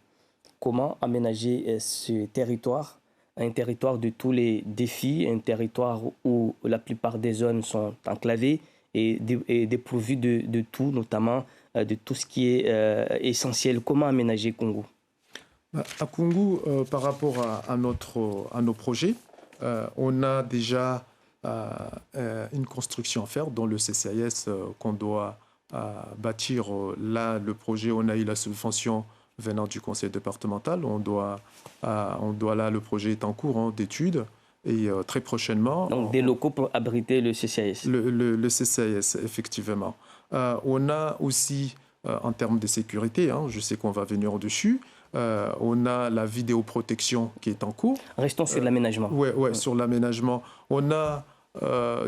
Comment aménager ce territoire, un territoire de tous les défis, un territoire où la plupart des zones sont enclavées et dépourvues de tout, notamment de tout ce qui est essentiel. Comment aménager Kungu? À Kungu, par rapport à nos projets, on a déjà une construction à faire dans le CCIS qu'on doit bâtir. Là, le projet, on a eu la subvention venant du conseil départemental. Le projet est en cours d'études. Et très prochainement... Donc des locaux pour abriter le CCIS. Le CCIS, effectivement. On a aussi en termes de sécurité. Hein. Je sais qu'on va venir dessus. On a la vidéoprotection qui est en cours. Restons sur l'aménagement. Oui, sur l'aménagement. On a,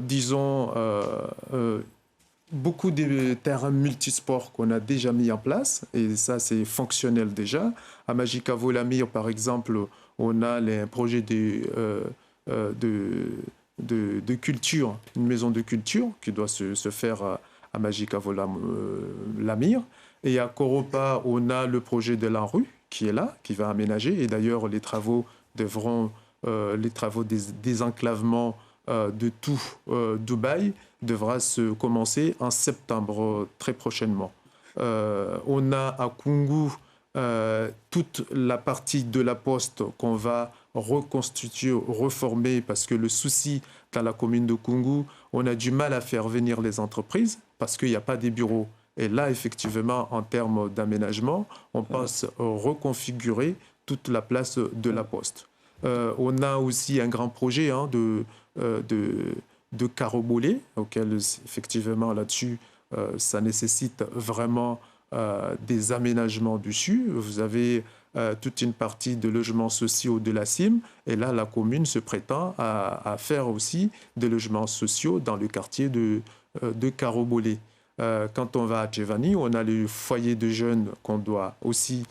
disons, beaucoup de terrains multisports qu'on a déjà mis en place. Et ça, c'est fonctionnel déjà. À Majicavo-Lamir, par exemple, on a les projets de culture, une maison de culture qui doit se faire à Majicavo-Lamir. Et à Koropa, on a le projet de la rue qui est là, qui va aménager. Et d'ailleurs, les travaux des désenclavement de tout Dubaï devra se commencer en septembre très prochainement. On a à Koungou toute la partie de la poste qu'on va reconstituer, reformer, parce que le souci dans la commune de Koungou, on a du mal à faire venir les entreprises parce qu'il n'y a pas des bureaux. Et là, effectivement, en termes d'aménagement, on pense reconfigurer toute la place de la poste. On a aussi un grand projet de carobolé, auquel, effectivement, là-dessus, ça nécessite vraiment des aménagements dessus. Vous avez toute une partie de logements sociaux de la CIM, et là, la commune se prétend à faire aussi des logements sociaux dans le quartier de Carobolé. Quand on va à Djevani, on a le foyer de jeunes qu'on doit aussi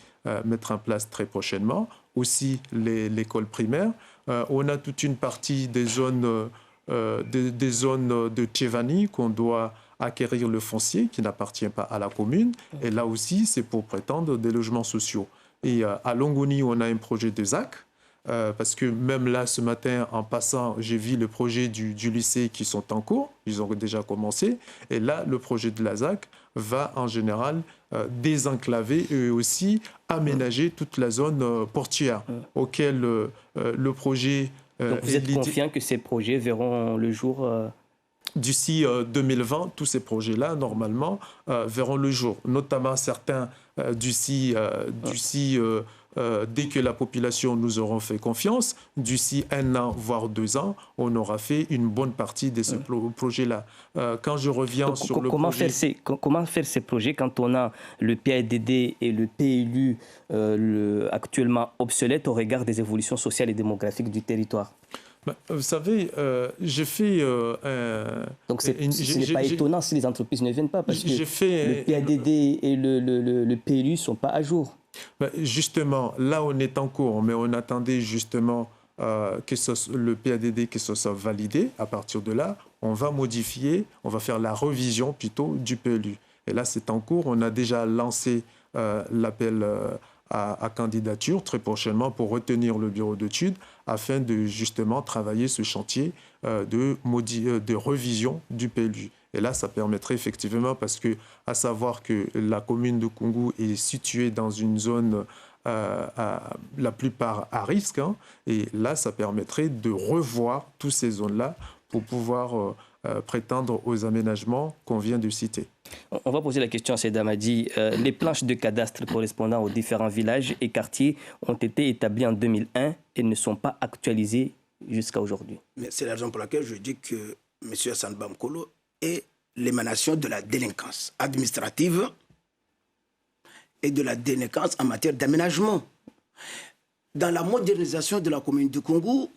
mettre en place très prochainement, aussi l'école primaire. On a toute une partie des zones de Djevani qu'on doit acquérir le foncier qui n'appartient pas à la commune. Et là aussi, c'est pour prétendre des logements sociaux. Et à Longoni, on a un projet de ZAC. Parce que même là, ce matin, en passant, j'ai vu le projet du lycée qui sont en cours. Ils ont déjà commencé. Et là, le projet de la ZAC va en général désenclaver et aussi aménager toute la zone portuaire auquel le projet... Donc vous êtes confiant que ces projets verront le jour D'ici 2020, tous ces projets-là, normalement, verront le jour. Notamment certains d'ici dès que la population nous aura fait confiance, d'ici 1 an, voire 2 ans, on aura fait une bonne partie de ce projet-là. Quand je reviens sur le projet... Comment faire ces projets quand on a le PADD et le PLU actuellement obsolètes au regard des évolutions sociales et démographiques du territoire? Vous savez, j'ai fait... Donc ce n'est pas étonnant si les entreprises ne viennent pas, parce que le PADD et le PLU ne sont pas à jour. Justement, là on est en cours, mais on attendait justement que le PADD que ce soit validé. À partir de là, on va modifier, on va faire la révision plutôt du PLU. Et là c'est en cours, on a déjà lancé l'appel à candidature très prochainement pour retenir le bureau d'études afin de justement travailler ce chantier de révision du PLU. Et là, ça permettrait effectivement, parce que, à savoir que la commune de Koungou est située dans une zone la plupart à risque, hein, et là, ça permettrait de revoir toutes ces zones-là pour pouvoir prétendre aux aménagements qu'on vient de citer. On va poser la question à Seyda Madi. Les planches de cadastre correspondant aux différents villages et quartiers ont été établies en 2001 et ne sont pas actualisées jusqu'à aujourd'hui. C'est la raison pour laquelle je dis que M. Hassan Bamkolo est l'émanation de la délinquance administrative et de la délinquance en matière d'aménagement. Dans la modernisation de la commune de Koungou,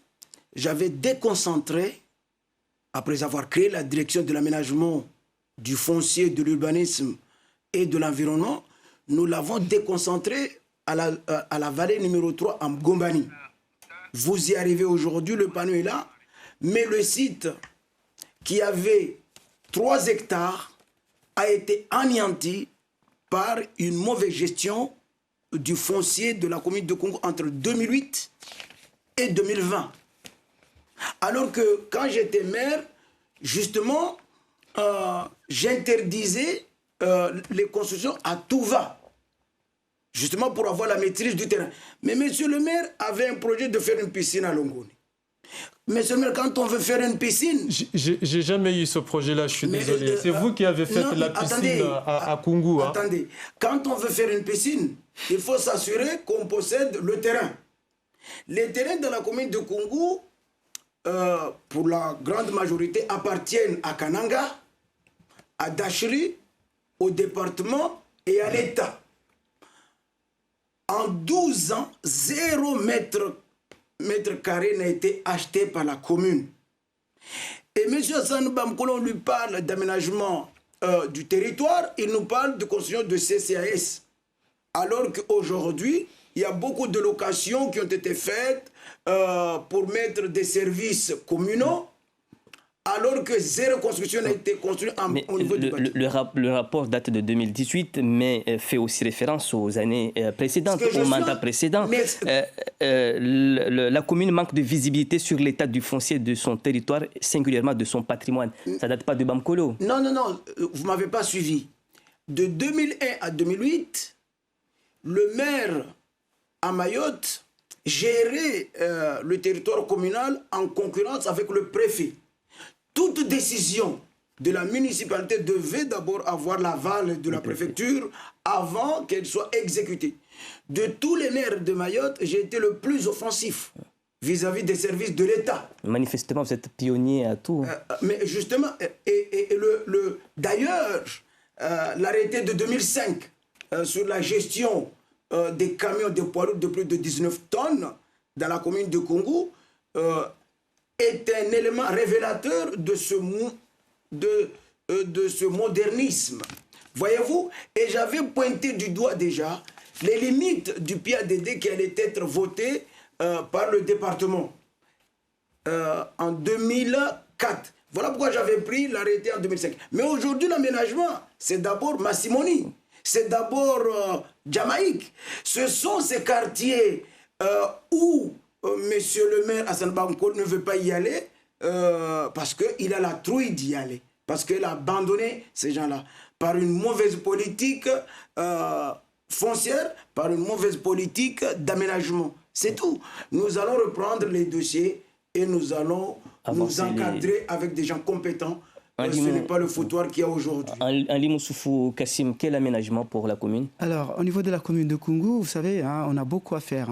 j'avais déconcentré, après avoir créé la direction de l'aménagement, du foncier, de l'urbanisme et de l'environnement, nous l'avons déconcentré à la vallée numéro 3 en Gombani. Vous y arrivez aujourd'hui, le panneau est là, mais le site qui avait 3 hectares a été anéanti par une mauvaise gestion du foncier de la commune de Koungou entre 2008 et 2020. Alors que quand j'étais maire, justement, j'interdisais les constructions à tout va, justement pour avoir la maîtrise du terrain. Mais monsieur le maire avait un projet de faire une piscine à Longoni. Monsieur le maire, quand on veut faire une piscine... J'ai jamais eu ce projet-là, je suis désolé. C'est vous qui avez fait la piscine à Koungou. Attendez, quand on veut faire une piscine, il faut s'assurer qu'on possède le terrain. Les terrains de la commune de Koungou, pour la grande majorité, appartiennent à Kananga, à Dachiri, au département et à l'État. En 12 ans, 0 mètre carré n'a été acheté par la commune. Et M. Hassan Bamkolo, on lui parle d'aménagement du territoire, il nous parle de construction de CCAS. Alors qu'aujourd'hui, il y a beaucoup de locations qui ont été faites pour mettre des services communaux, alors que 0 construction n'a été construite au niveau du bâtiment. Le rapport date de 2018, mais fait aussi référence aux années précédentes, au mandat précédent. La commune manque de visibilité sur l'état du foncier de son territoire, singulièrement de son patrimoine. Ça ne date pas de Bamkolo. Non, vous ne m'avez pas suivi. De 2001 à 2008, le maire à Mayotte gérait le territoire communal en concurrence avec le préfet. Toute décision de la municipalité devait d'abord avoir l'aval de la préfecture avant qu'elle soit exécutée. De tous les maires de Mayotte, j'ai été le plus offensif vis-à-vis des services de l'État. Manifestement, vous êtes pionnier à tout. Mais justement, d'ailleurs, l'arrêté de 2005 sur la gestion des camions de poids lourds de plus de 19 tonnes dans la commune de Koungou est un élément révélateur de ce modernisme. Voyez-vous? Et j'avais pointé du doigt déjà les limites du PADD qui allait être voté par le département en 2004. Voilà pourquoi j'avais pris l'arrêté en 2005. Mais aujourd'hui, l'aménagement, c'est d'abord Massimoni, c'est d'abord Jamaïque. Ce sont ces quartiers où monsieur le maire Hassan Bamkolo ne veut pas y aller parce qu'il a la trouille d'y aller. Parce qu'il a abandonné ces gens-là par une mauvaise politique foncière, par une mauvaise politique d'aménagement. C'est tout. Nous allons reprendre les dossiers et nous allons nous encadrer avec des gens compétents. Ce n'est pas le foutoir qu'il y a aujourd'hui. Ali Moussoufou Kassim, quel aménagement pour la commune? Alors, au niveau de la commune de Koungou, vous savez, on a beaucoup à faire.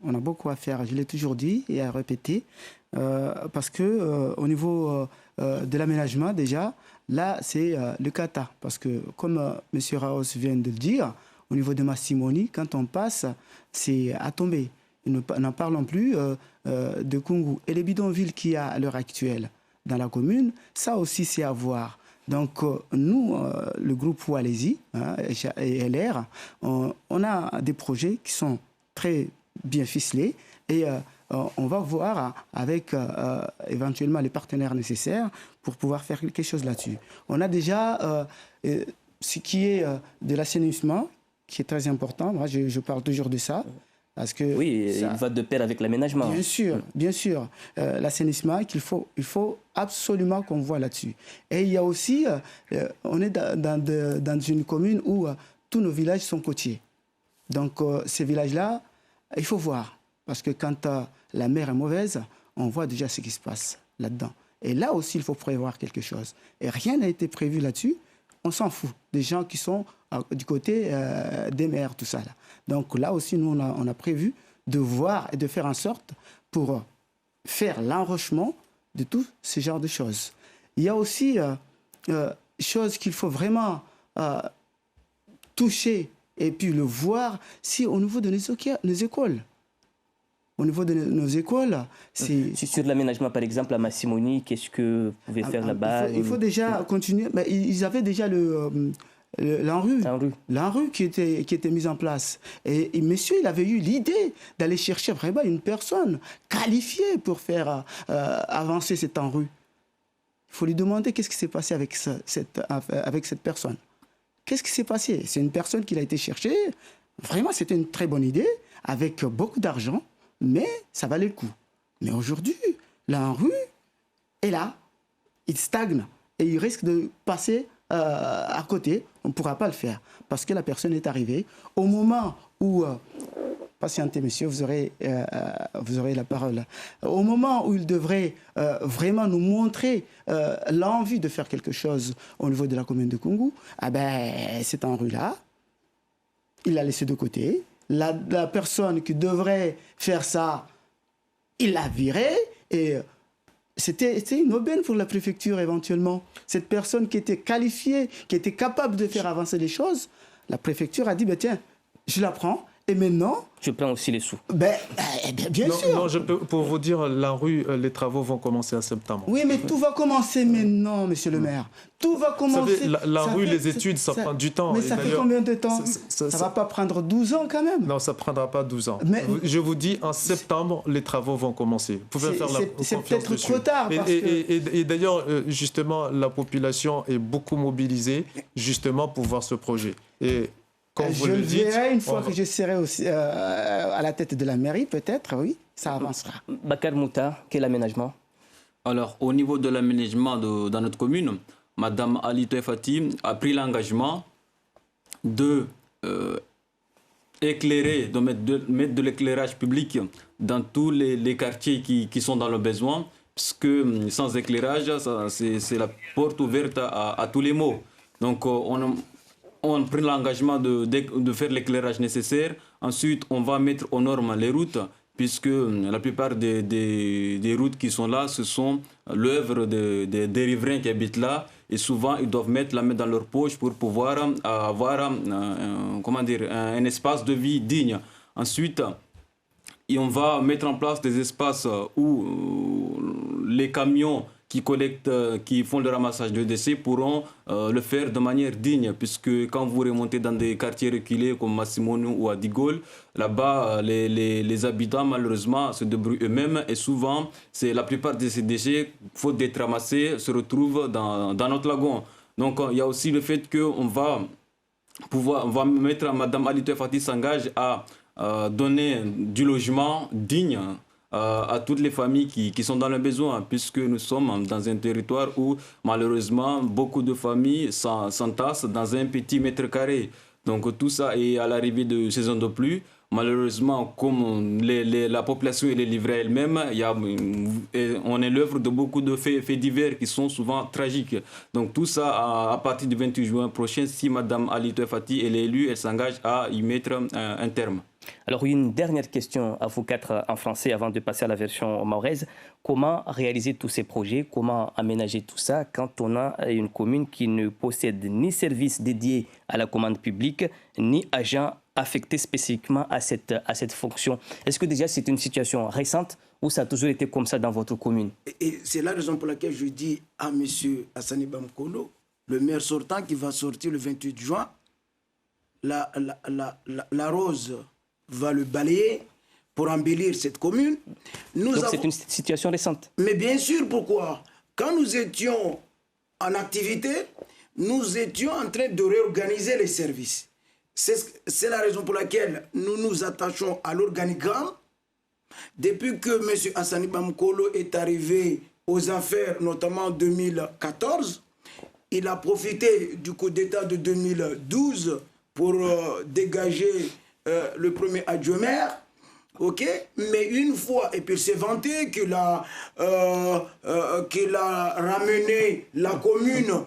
On a beaucoup à faire, je l'ai toujours dit et à répéter, parce que au niveau de l'aménagement, déjà, là, c'est le kata. Parce que, comme M. Raos vient de le dire, au niveau de Massimoni, quand on passe, c'est à tomber. N'en parlons plus de Koungou. Et les bidonvilles qu'il y a à l'heure actuelle dans la commune, ça aussi, c'est à voir. Donc, nous, le groupe Oualési et LR, on a des projets qui sont très bien ficelés et on va voir avec éventuellement les partenaires nécessaires pour pouvoir faire quelque chose là-dessus. On a déjà ce qui est de l'assainissement, qui est très important. Moi, je parle toujours de ça. Parce que oui, ça, il va de pair avec l'aménagement. Bien sûr, bien sûr. L'assainissement, il faut absolument qu'on voit là-dessus. Et il y a aussi, on est dans une commune où tous nos villages sont côtiers. Donc, ces villages-là, il faut voir. Parce que quand la mer est mauvaise, on voit déjà ce qui se passe là-dedans. Et là aussi, il faut prévoir quelque chose. Et rien n'a été prévu là-dessus. On s'en fout des gens qui sont du côté des mers, tout ça. Là. Donc là aussi, nous, on a prévu de voir et de faire en sorte pour faire l'enrochement de tout ce genre de choses. Il y a aussi choses qu'il faut vraiment toucher et puis le voir, si au niveau de nos écoles. Au niveau de nos écoles, c'est... Sur l'aménagement, par exemple, à Massimoni, qu'est-ce que vous pouvez faire là-bas? Il faut déjà continuer. Mais ils avaient déjà l'ANRU qui était mise en place. Et monsieur, il avait eu l'idée d'aller chercher vraiment une personne qualifiée pour faire avancer cette ANRU. Il faut lui demander qu'est-ce qui s'est passé avec cette personne. Qu'est-ce qui s'est passé? C'est une personne qui a été cherchée. Vraiment, c'était une très bonne idée, avec beaucoup d'argent, mais ça valait le coup. Mais aujourd'hui, l'ANRU est là, il stagne et il risque de passer à côté. On ne pourra pas le faire parce que la personne est arrivée au moment où... patientez, monsieur, vous aurez la parole. Au moment où il devrait vraiment nous montrer l'envie de faire quelque chose au niveau de la commune de Koungou, c'est en rue-là, il l'a laissé de côté. La personne qui devrait faire ça, il l'a viré et c'était une aubaine pour la préfecture éventuellement. Cette personne qui était qualifiée, qui était capable de faire avancer les choses, La préfecture a dit, ben, tiens, je la prends. Et maintenant... Je prends aussi les sous. Bien non, sûr. Non, pour vous dire, la rue, les travaux vont commencer en septembre. Oui, mais tout va commencer maintenant, monsieur le maire. Tout va commencer. Vous savez, la rue, les études, ça prend du temps. Mais ça fait combien de temps? Ça ne va pas prendre 12 ans quand même. Non, ça ne prendra pas 12 ans. Mais, je vous dis, en septembre, les travaux vont commencer. Vous pouvez faire la confiance c'est peut-être dessus. trop tard. Et d'ailleurs, justement, la population est beaucoup mobilisée justement pour voir ce projet. Et quand vous je le dites, verrai une fois que je serai aussi, à la tête de la mairie, peut-être, oui, ça avancera. Bakar Mouta, quel aménagement? Alors, au niveau de l'aménagement dans notre commune, Madame Ali Touefati a pris l'engagement de éclairer, de mettre de l'éclairage public dans tous les quartiers qui sont dans le besoin, puisque sans éclairage, c'est la porte ouverte à tous les maux. Donc, on prend l'engagement de faire l'éclairage nécessaire. Ensuite, on va mettre aux normes les routes, puisque la plupart des routes qui sont là, ce sont l'œuvre des riverains qui habitent là. Et souvent, ils doivent mettre la main dans leur poche pour pouvoir avoir un espace de vie digne. Ensuite, on va mettre en place des espaces où les camions qui font le ramassage de déchets pourront le faire de manière digne, puisque quand vous remontez dans des quartiers reculés comme Massimono ou à Digol, là-bas, les habitants, malheureusement, se débrouillent eux-mêmes et souvent, la plupart de ces déchets, faute d'être ramassés, se retrouvent dans notre lagon. Donc, il y a aussi le fait qu'on va mettre, Mme Ali Touefati s'engage à donner du logement digne à toutes les familles qui sont dans le besoin, puisque nous sommes dans un territoire où malheureusement beaucoup de familles s'entassent dans un petit mètre carré. Donc tout ça est à l'arrivée de saison de pluie. Malheureusement, comme la population est livrée elle-même, on est l'œuvre de beaucoup de faits divers qui sont souvent tragiques. Donc tout ça, à partir du 28 juin prochain, si Mme Ali Touefati est élue, elle s'engage à y mettre un terme. Alors, une dernière question à vous quatre en français avant de passer à la version mahoraise. Comment réaliser tous ces projets? Comment aménager tout ça quand on a une commune qui ne possède ni service dédié à la commande publique, ni agent affecté spécifiquement à cette fonction? Est-ce que déjà c'est une situation récente ou ça a toujours été comme ça dans votre commune? Et c'est la raison pour laquelle je dis à M. Hassani Bamkolo, le maire sortant qui va sortir le 28 juin, la rose va le balayer pour embellir cette commune. Donc c'est une situation récente. Mais bien sûr, pourquoi? Quand nous étions en activité, nous étions en train de réorganiser les services. C'est la raison pour laquelle nous nous attachons à l'organigramme. Depuis que M. Hassani Bamkolo est arrivé aux affaires, notamment en 2014, il a profité du coup d'État de 2012 pour dégager le premier adjoint-maire, ok, mais une fois, et puis il s'est vanté qu'il a ramené la commune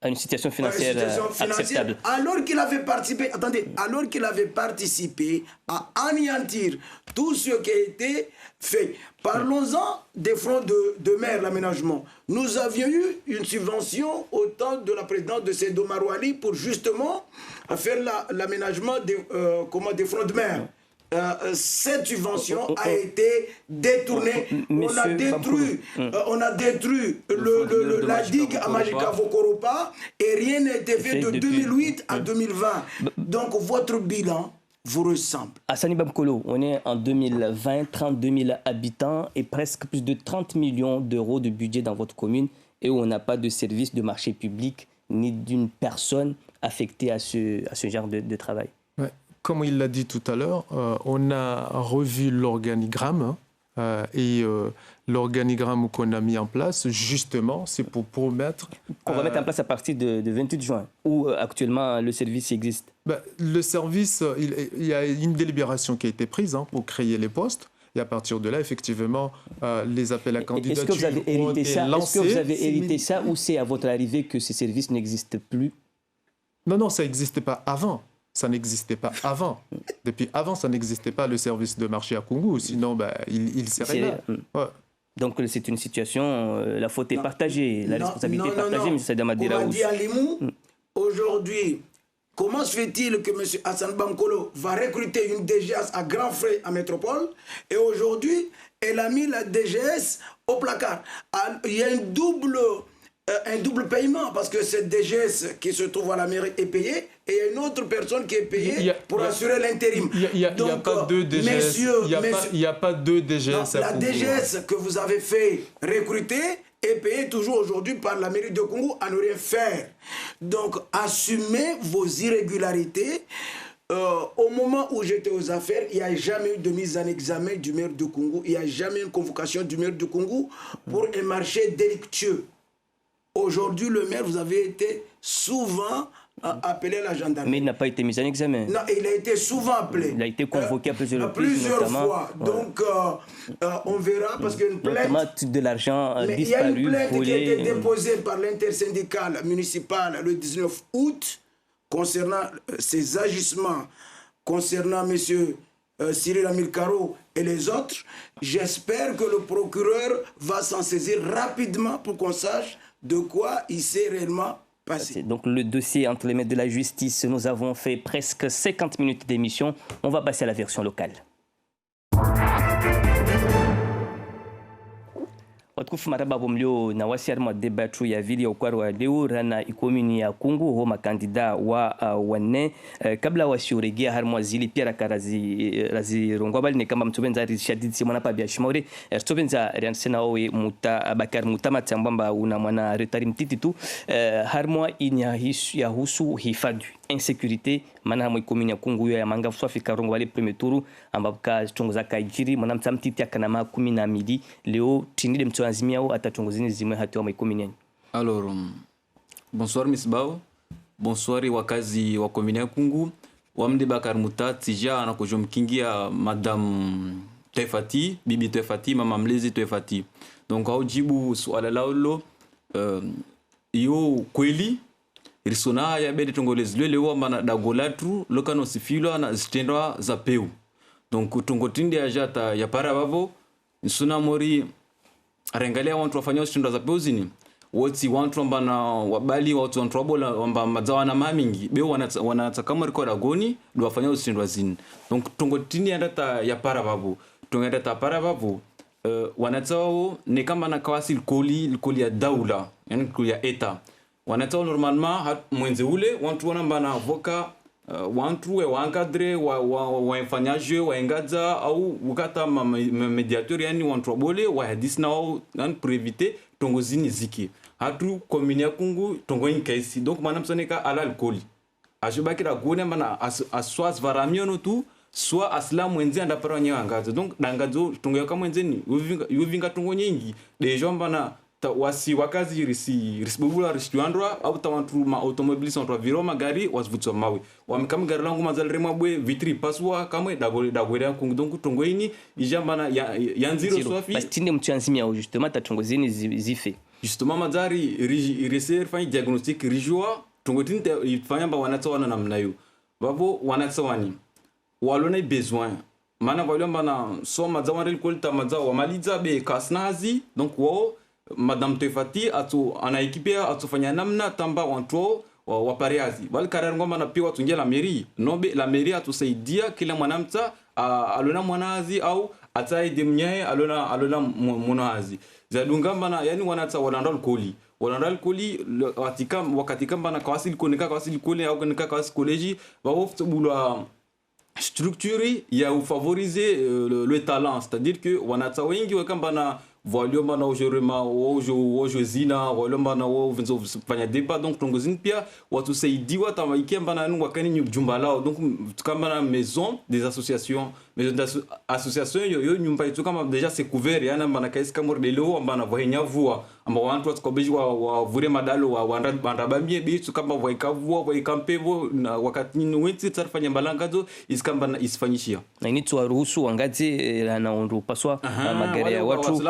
à une situation financière acceptable. Alors qu'il avait participé, alors qu'il avait participé à anéantir tout ce qui a été fait. Parlons-en des fonds de mer, l'aménagement. Nous avions eu une subvention au temps de la présidence de Seydou Marouali pour justement faire l'aménagement des fonds de mer. Cette subvention a été détournée. On a détruit la digue à Majika Vokoropa et rien n'a été fait de 2008 à 2020. Donc votre bilan vous ressemble. Hassani Bamkolo, on est en 2020, 32 000 habitants et presque plus de 30 millions d'euros de budget dans votre commune et où on n'a pas de service de marché public ni d'une personne affectée à ce genre de travail. Ouais. Comme il l'a dit tout à l'heure, on a revu l'organigramme et l'organigramme qu'on a mis en place, justement, c'est pour promettre... Qu'on va mettre en place à partir de 28 juin, où actuellement le service existe. Le service, il y a une délibération qui a été prise pour créer les postes. Et à partir de là, effectivement, les appels à candidature Est-ce que vous avez hérité ça? lancés. Est-ce que vous avez hérité ça ou c'est à votre arrivée que ces services n'existent plus? Non, ça n'existait pas avant. Ça n'existait pas avant. Depuis avant, ça n'existait pas le service de marché à Kungu. Sinon, il serait là. Ouais. Donc, c'est une situation, la faute est partagée, la responsabilité est partagée, M. Saïda Madira. On a dit à Limou, aujourd'hui, comment se fait-il que M. Hassan Bankolo va recruter une DGS à grands frais en métropole et aujourd'hui, elle a mis la DGS au placard. Il y a un double paiement parce que cette DGS qui se trouve à la mairie est payée et il y a une autre personne qui est payée pour assurer l'intérim. Il n'y a pas deux DGS. Il n'y a pas deux DGS. Non, la DGS que vous avez fait recruter est payée toujours aujourd'hui par la mairie de Congo à ne rien faire. Donc, assumez vos irrégularités. Au moment où j'étais aux affaires, il n'y a jamais eu de mise en examen du maire de Congo. Il n'y a jamais eu une convocation du maire de Congo pour un marché délictueux. Aujourd'hui, le maire, vous avez été souvent appelé à la gendarmerie. Mais il n'a pas été mis en examen. Non, il a été souvent appelé. Il a été convoqué à plusieurs reprises, fois. Ouais. Donc, on verra parce qu'une plainte... Notamment de l'argent disparu, il y a une plainte qui a été déposée par l'intersyndicale municipale le 19 août concernant ces agissements, concernant M. Cyril Amilcaro et les autres. J'espère que le procureur va s'en saisir rapidement pour qu'on sache de quoi il s'est réellement passé. Donc le dossier entre les mains de la justice, nous avons fait presque 50 minutes d'émission. On va passer à la version locale. Watukufu maraba mlio na wasiarma debatu ya vili ya ukwari wa leo rana ikomini ya Kungu ho makandida wa wanne kabla washuregia harmwa zili pia razi rongwa bali ne kama mtubenza rishadidi mwana pa bia shimore mtubenza riansena owe muta bakar mutama tsambamba una mwana retari mtiti tu harmwa inya ya husu hifadhi insécurité mana mo ikomini ya Kungu ya manga fwa fika rongwa bali premier tour ambabka chongoza kaijiri mwana mtamtiti akana 12 leo tinile Alors, bonsoir Miss Bao, bonsoir wakazi wa komini ya Kungu, wamde Bakar Muta tija anakojomkingia Madame Tefati, Bibi Tefati, Mama Mlezi Tefati. Donc au jibu swala laulo yo kweli risona ya bede tongolezi lele wa mana dagolatru lokano sifilo na zitendwa za peu. Donc tongotinde ya jata ya para babo nsuna mori arengalia watu wafanya ushinda za peuzini woti watu ambana wabali watu wantrobola wamba mazawa na mamingi be wanataka record agoni do wafanya ushinda zini. Donc tongotini andata ya para babu tongenda ta para babu wanatao ne kama na kawasi likoli ya daula yani likoli ya eta wanatao normalement mwenze ule watu wanambana voka wantu wa encadre wa infanyaje wa engaza au ukata mediateur yani wantu bole wa hadis na yani pour éviter tongozini ziki hatu komini ya Kungu tongo inkaisi donc manam soneka ala alcool ajibaki la gone mana aswas varamiono tu soit asla mwenzi andapara nyewa angaza donc dangazo tongo ya kamwenzeni yuvinga tongo nyingi deja mbana wasi wakazi risibubula risituandwa au tawantu ma automobiliste entre viro magari wasvutso mawe wamkam gari langu mazalre mabwe vitri paswa kamwe dagore Kungu donc tongoini ijambana ya nziro sofi bastinde mtyanzimia justement ta tongozini zife justement mazari reser fanya diagnostic rijua tongotinte ifanya ba wanatsawana namna yo babo wanatsawani walona besoin mana walomba so mazawari kolta mazawa maliza be kasnazi donc wo Madame Tefati ana ekipia atufanya namna tamba wanto wa pariazi bali karara ngoma na pia watungia la mairie nobe la mairie atusaidia kila mwanamta alona mwanazi au ataide mnyaye alona mwanazi zadungamba na yani wanata walandal koli wakati kamba na kawasili koni au nika kawasili college baofto bulwa structure ya favoriser le talent, c'est-à-dire que wanata wengi wakamba na volume na ujurema wojo zina volume na wo vinzo fanya débat donc tongozini pia watu saidiwa tamaikia mbana nu wakani jumba lao donc kama na maison des associations yo nyumba itu kama déjà c'est couvert yana mbana kaisi kama delo mbana vohenya vua amba wantu watkobeji wa vure madalo wa wandabambie bitu kama voikavua voikampevo na wakati ni wenti tarfanya mbalangazo iskamba isfanyishia na ini tu ruhusu wangazi na ondu paswa magari ya watu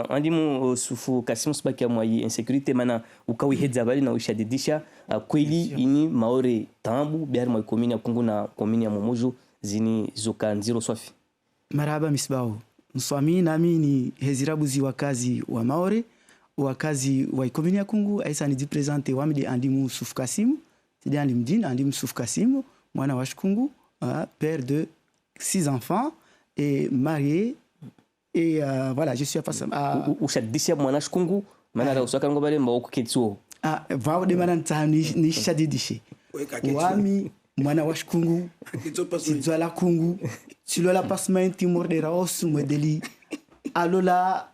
andimu sufu kasimu sibaki ya mwai insécurité mana ukawi hedzabali na ushadidisha kweli ini maore tambu biari mwa komini ya Kungu na komini ya Momojo zini zoka nziro swafi maraba misbao nswami nami ni hezirabuzi wakazi wa maore wakazi wa ikomini ya Kungu aisa ni presente wamide Andimu Souf Kassim, c'est Alimdine Andimu Souf Kassim, mwana wa Kungu, père de 6 enfants et marié. Et voilà, je suis face à ushadisha mwana Kungu maana la usaka ngobale mba okuketsuo vao de manan ni shadidishe wami mwana wa Kungu Tidzwala Kungu Silola Pasmenti mordera os modeli alola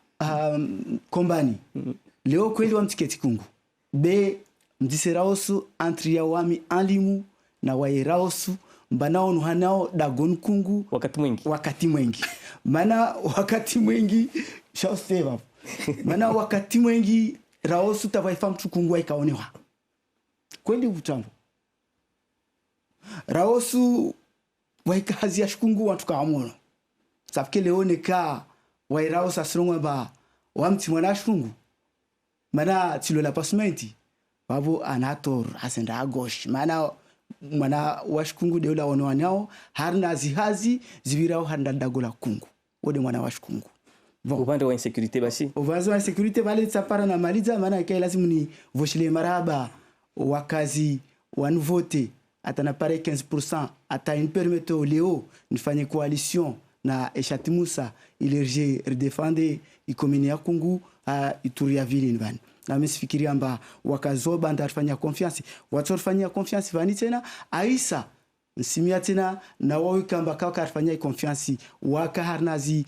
kombani leo kweli wa mtiketi Kungu be mdiseraosu entre ya wami Anlimu na wairaosu mbanao nuhanao dagon Kungu wakati mwingi mana wakati mwingi shaoseva mana wakati mwingi raosu tavaifa mtu Kungu ikaonewa kweli utambo raosu waikazi ya Kungu watu kaamono safike leo neka wairaosu asirongwa ba wamti mwana Kungu mana Tilola Pasmenti wabo anator asenda agosh mana mwana wa Kungu deula wanao harna zihazi zibirao harna dagola Kungu wode mwana wa Kungu bon upande wa insécurité basi uvazo wa insécurité vale tsapara na maliza maana kai lazima ni voshile maraba wakazi wanvote atana pare 15% ata une permettre leo nifanye coalition na Eshati Musa ilerje redefendre ikomini ya Kungu ituri ya vile nbani na mesifikiria amba wakazoba ndarfanya confiance watorfanya confiance vani tena aisa nsimia tena na wao kamba karfanya confiance waka harnazi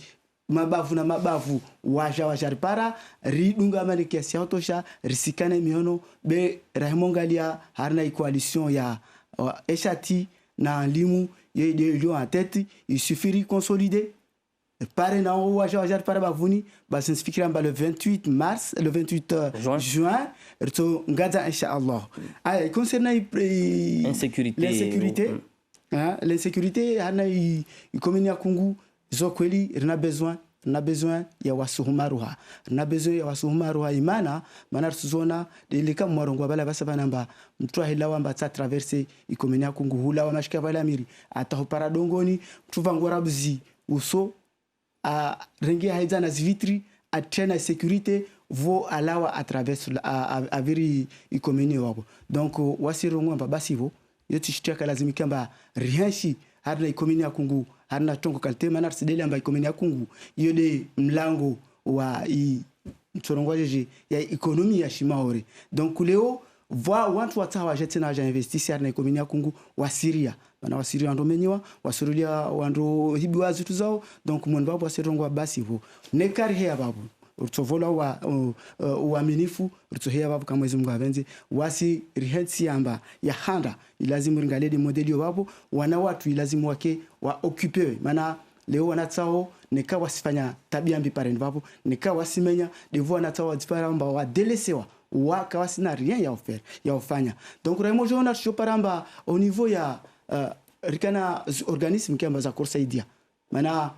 mabavu na mabavu wajaripara ridunga malekesi autosha risikane miono be rahimongalia harna coalition ya Eshati na Anlimu yo en tête il suffit consolider pare na wajaripara bavuni basinsifikira amba le 28 mars le 28 juin rto ngada inshallah concernant l'insécurité harna ikomini ya Kungu zo kweli rina besoin ya wasuhumaruha imana maana tuzona delika mwarongo bala basabana mba mtu ahilawa mba ta traverser ikomini ya Kungu hula wa mashika bala miri ataho paradongoni mtu ngora buzi uso a rengia haida na zvitri a tena sécurité vo alawa à travers a viri ikomini wabo donc wasirongo mba basivo yoti shitaka lazimika mba rihanshi harna ikomini ya Kungu harna tongo kalte manar sideli amba ikomini ya Kungu yode mlango wa mtorongojeje ya ekonomi ya shimaore donc leo watu watawa jetena aja investisi harna ikomini ya Kungu wa Syria bana wa Syria ndo menyewa wasurulia wando hibiwa zitu zao donc mwanba wa serongwa basi vo nekari hea babu urtovola wa minifu urtohea babu kama mwezi Mungu avenze wasi rihensi amba ya handa ilazimu ringalede modeli wabo wana watu ilazimu wake wa occuper maana leo wanatsao neka wasifanya tabia mbi parent wabo neka wasimenya devo wanatsao disparamba wa delesewa waka wasina rien ya ofanya donc raimo jona choparamba au niveau ya rikana organisme kamba za korsaidia maana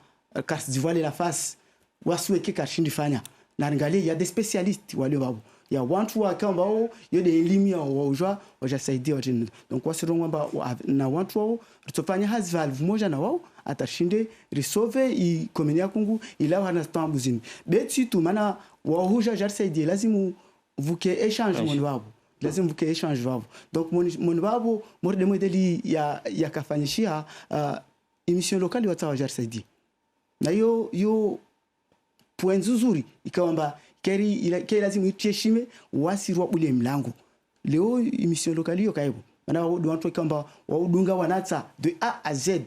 carte d'Ivoire la face wasuweke kashindi fanya na ringalie ya des spécialistes wale wabo ya watu wa kamba wao yode elimu ya wao wajasaidia watu donc wasirongwa na watu wao tutofanya hazi valve moja na wao atashinde resolve ikomini ya Kungu ila wana stambuzini beti tu maana wao huja jasaidia lazima vuke échange mon wabo lazima vuke échange wabo donc mon wabo morde modeli ya kafanyishia emission locale watawa jasaidia na yo point nzuri ikawamba keri lazima iteshime wasirwa ule mlango leo emission locale yo kaibo maana watu kamba waudunga wanatsa de A à Z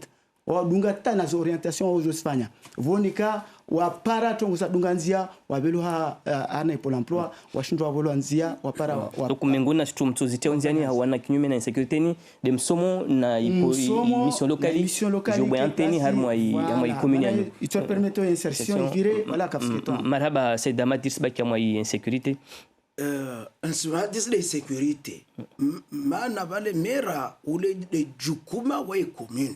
waudunga tana za orientation au josfanya vonika wapara tongo sa dunganzia wabeluha ana pour l'emploi washindwa volwanzia wapara dokumengona shitu mtozite onziani hawana kinyume na insécurité ni de msomo na mission locale jobo anteni harmo ya commune yani itu permettre insertion vire voilà kapsketo marhaba Saida Matis ba kama insécurité insumadis de sécurité maana vale mera ule de jukuma wa commune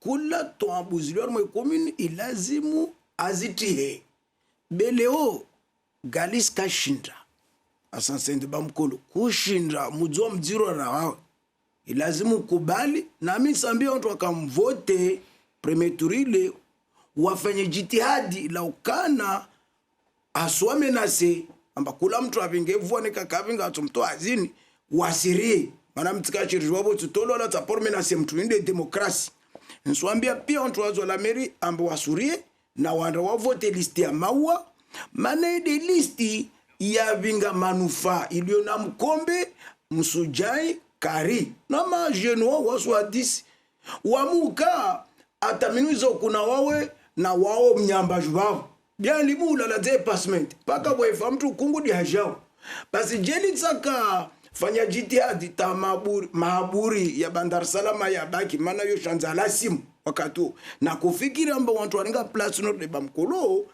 kula to ambuziliwa mwa commune ilazimu azitihe beleo galis kashinda asansende bamkolo kushinda mudzo mdziro rawa ilazimu kubali na mimi sambia watu wakamvote premier tourile wafanye jitihadi la ukana aswame nase amba kula mtu avinge vuoneka kavinga tumto azini wasirie mana mtika chirijwabo tutolola tapormena se mtu inde demokrasi nswambia pia watu wazo la meri amba wasurie na wanda wavote listi ya maua mana ide listi ya vinga manufaa iliyo na mkombe msujai kari na majenu wao wasu hadisi wamuka ataminuizo kuna wawe na wao mnyambaju wao bia limula la department paka wefa mtu kungu di hajao basi jeli tsaka fanya jitihadi ta mahaburi ya Bandar Salama ya baki mana yo shanza la simu wakati na kufikiri amba watu waninga place no de bamkolo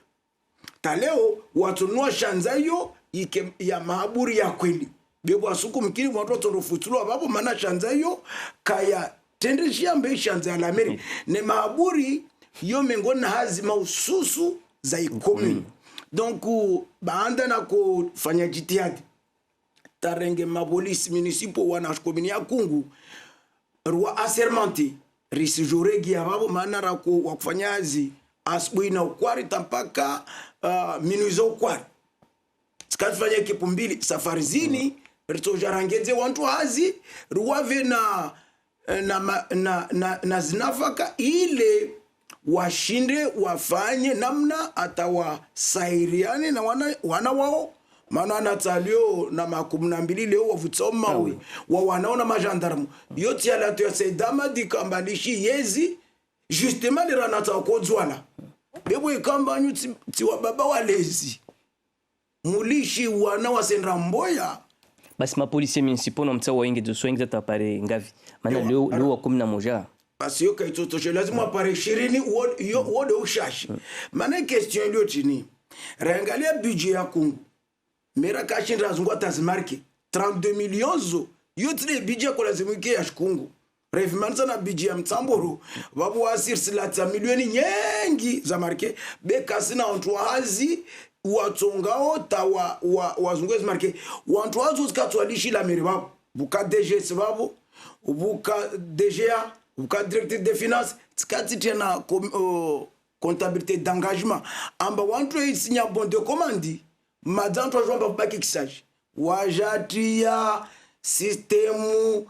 taleo watu nua shanza yo ya mahaburi ya kweli bebo asuku mkini watu torofutulwa babo mana shanza yo kaya tendeshia mbe shanza la meri ne mahaburi yo mengona hazi maususu za ikomi donc baanda na kufanya jitihadi tarenge mapolisi municipo wana komini ya Kungu rwa asermenti risijoregi ya babo maana rako wakufanya hazi asbui na ukwari tampaka minuizo ukwari sikatufanya kipu mbili safari zini ritojarangeze wantu hazi ruwave na zinafaka ile washinde wafanye namna atawasairiane na wana wao maana anatalio na 12 leo wavutsa mawe wa wanaona majandarmu yote ya lato ya sedama dikambalishi yezi justement le ranata kodzwala bebo ikamba nyuti tiwa baba walezi mulishi wana wasendra mboya basi mapolisi municipaux no mtsa waingi doswengi zatapare ngavi maana leo wa 11 basi yo kaitotoshe lazima apare 20 wode ushashi maana question leo chini rangalia budget ya Kungu mera kashinda zungwa tazimarke 32 millions zo yote budget kwa lazima ike ya Kungu revimanza na budget ya Mtsamboro babu wasir silata milioni nyengi za marke beka sina watu hazi watongao tawa wazungwezi marke watu wazo zikatwalishi la meri babu buka DG sababu buka DGA buka directeur des finances tikati tena comptabilité d'engagement amba wantu isinya bon de commande madanto jomba baki kisaji wajatia systemu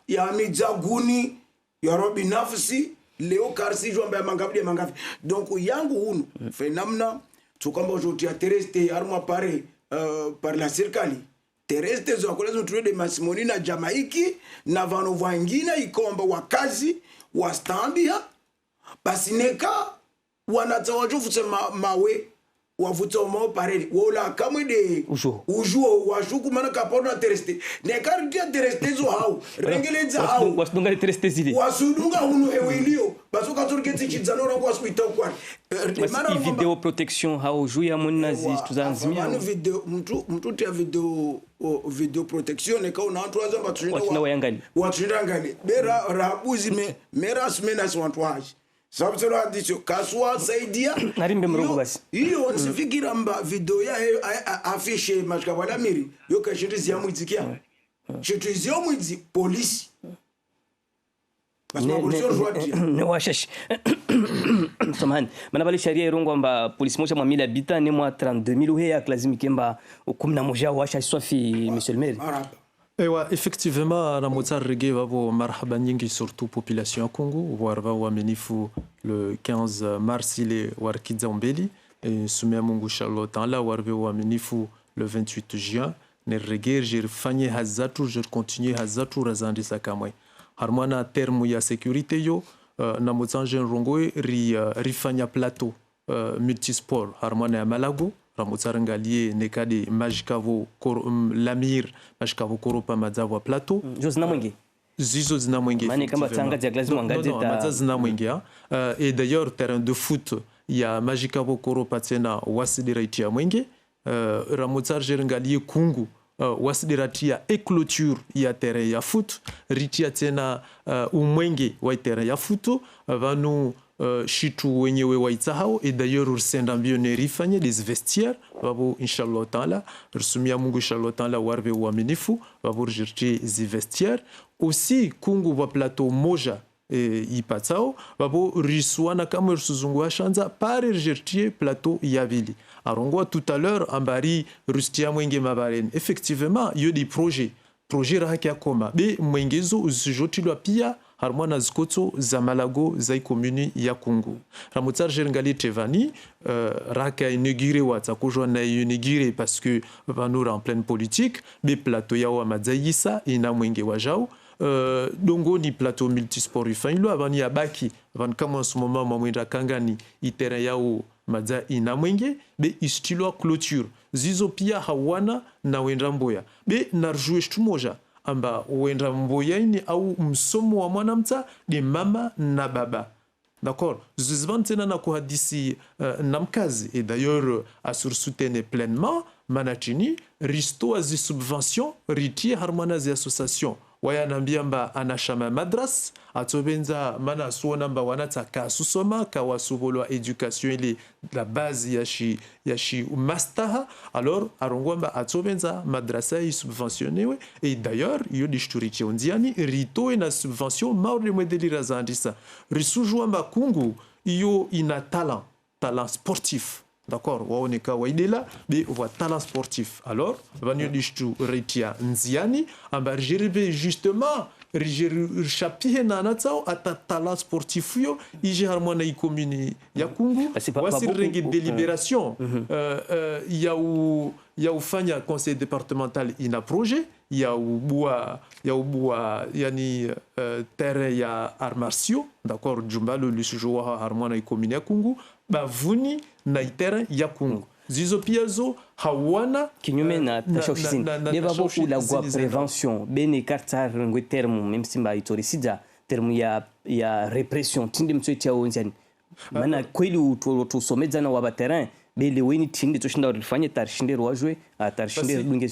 ya midzaguni ya robi nafsi leo karsi jomba ya mangavi donc yangu hunu phenomena tukamba aujourd'hui a terrestre arma par la serikali terrestre zo akoleza tuwe de masimoni na Jamaiki na vano vangine ikomba wakazi wastambia basi neka wanatawajufu mawe wavuto mo pareli wola kamwe de ujo washuku mana kapona terrestre neka dia terrestre zo hau rengelenza hau wasudunga terrestre zili wasudunga hunu hewilio basuka turgeti chidzano rangu waskuita kwa mana video protection hau juya munazi tuzanzimia video mtu tia video protection neka una watu wazamba tulinda ngali bera rabuzi mera smenas watu haji sabutelo hadisho kaswa saidia narimbe mrogo basi hiyo nsifikira mba video ya afishe mashikabala miri yo kashirizi ya mwizikia shirizi ya mwizi polisi basi mapolisi rwadi ne washashi samahani manabali sharia irongo mba polisi moja mwa 1000 habitants ne mwa 32000 uheya lazima kemba 11 washashi swafi monsieur le maire. Effectivement, la reggae va voir marhaba nyingi surtout population Congo warva wa menifu le 15 mars ile warkidza ombeli et sumia mungu charlotte la warva wa menifu le 28 juin ne reggae j'ai fanye hazatu je continue hazatu razandi sakamwe harmona terme ya sécurité yo na mozanje rongoe rifanya plateau multisport harmona ya Malago ramotsarangalie nekade majikavo lamir majikavo koropa madzavo plateau josna mwenge zizo zina mwenge mane kama tsanga dia glazi mwangadi ta zina mwenge et d'ailleurs terrain de foot ya majikavo koropa tsena wasidira itia mwenge ramotsarjerangalie Kungu wasidira tia éclôture ya terrain ya foot ritia tsena umwenge wa terrain ya foot vanu shitu wenyewe waitsahao et d'ailleurs ursenda mbio rifanye des vestiaires babo inshallah taala rusumia mungu inshallah taala warve wa minifu babo jirti zi vestiaires aussi Kungu wa plateau moja ipatsao babo riswana kama rusuzungu ashanza pare rigertie plateau yavili arongoa tout à l'heure ambari rustia mwenge mabareni effectivement yo di projet raha kia koma be mwengezo usijotilwa pia harmona zikotso za malago za commune ya Kungu ramutsar jeringali tevani raka inauguré watsa kujwa na inauguré parce que vanura en pleine politique be plateau ya wa madzayisa ina mwenge wajao dongo ni plateau multisport ifanilo avani ya baki van kama en ce moment mamwenda kangani itera yao madza ina mwenge be istilwa clôture zizo pia hawana na wenda mboya be narjue shtumoja amba wenda mboya ini au msomo wa mwanamta ni mama na baba. D'accord. Zuzvan tena na kuhadisi namkazi et d'ailleurs asur soutene pleinement manachini risto azi subvention riti harmona zi association waya nambia mba anashama madras atobenza mana suona mba wanata ka susoma ka wasubolo education ili la base yashi mastaha alors arongwa mba atobenza madrasa yi subventionnewe et d'ailleurs yo dishturiche ondiani rito ina subvention maure modeli razandisa risujwa mba Kungu yo ina talent sportif. D'accord, waoneka waidela be wa talent sportif. Alors, vanyo dishtu retia nziani amba jeribe justement richapihe na natsao ata talent sportif yo ije harmona i commune ya Kungu wasir renge délibération ya ufanya conseil départemental ina projet ya ubua yani terrain ya armatio. D'accord, jumbalo lisujoa harmona i commune ya Kungu bavuni na itera ya Kungu zizo pia zo hawana kinyume na tashoshin deba boku la gwa prévention bene kartar ngwe terme même simba itorisida terme ya répression tindi mtsoitia onjani mana kweli utusomeza na waba terrain bele weni tindi toshinda ulifanye tarishinde rwajwe tarishinde dunge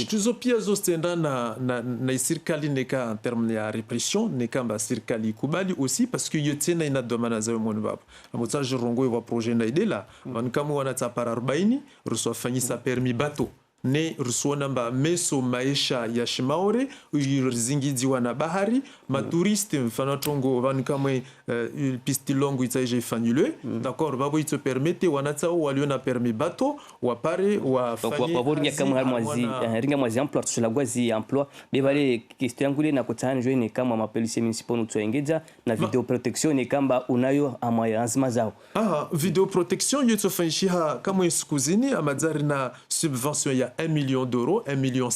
tuzo pia zo stenda na serikali neka en terme ya répression neka ba serikali kubali aussi parce que yotena ina domana za mwana baba amotsa jirongo wa projet na idela wankamu wanata para 40 ruswa fanyisa permis bateau ne rusuona mba meso maisha ya shimaore uyizingidziwa na bahari maturiste mfano tongo vankamwe pisti longo itaje ifanyulwe d'accord babo ito permete wanatao waliona permis bateau wapare wa fanye waboringa kama harmazi ringa mwazi emploi sur la gwazi emploi bebale question ngule na kutana joine kama mapolisi municipal nutsoengeza na video protection ni kamba unayo amaya azma zao video protection yoto fanyisha kama iskuzini amadzari na subvention ya 1 million d'euros, 1,5 million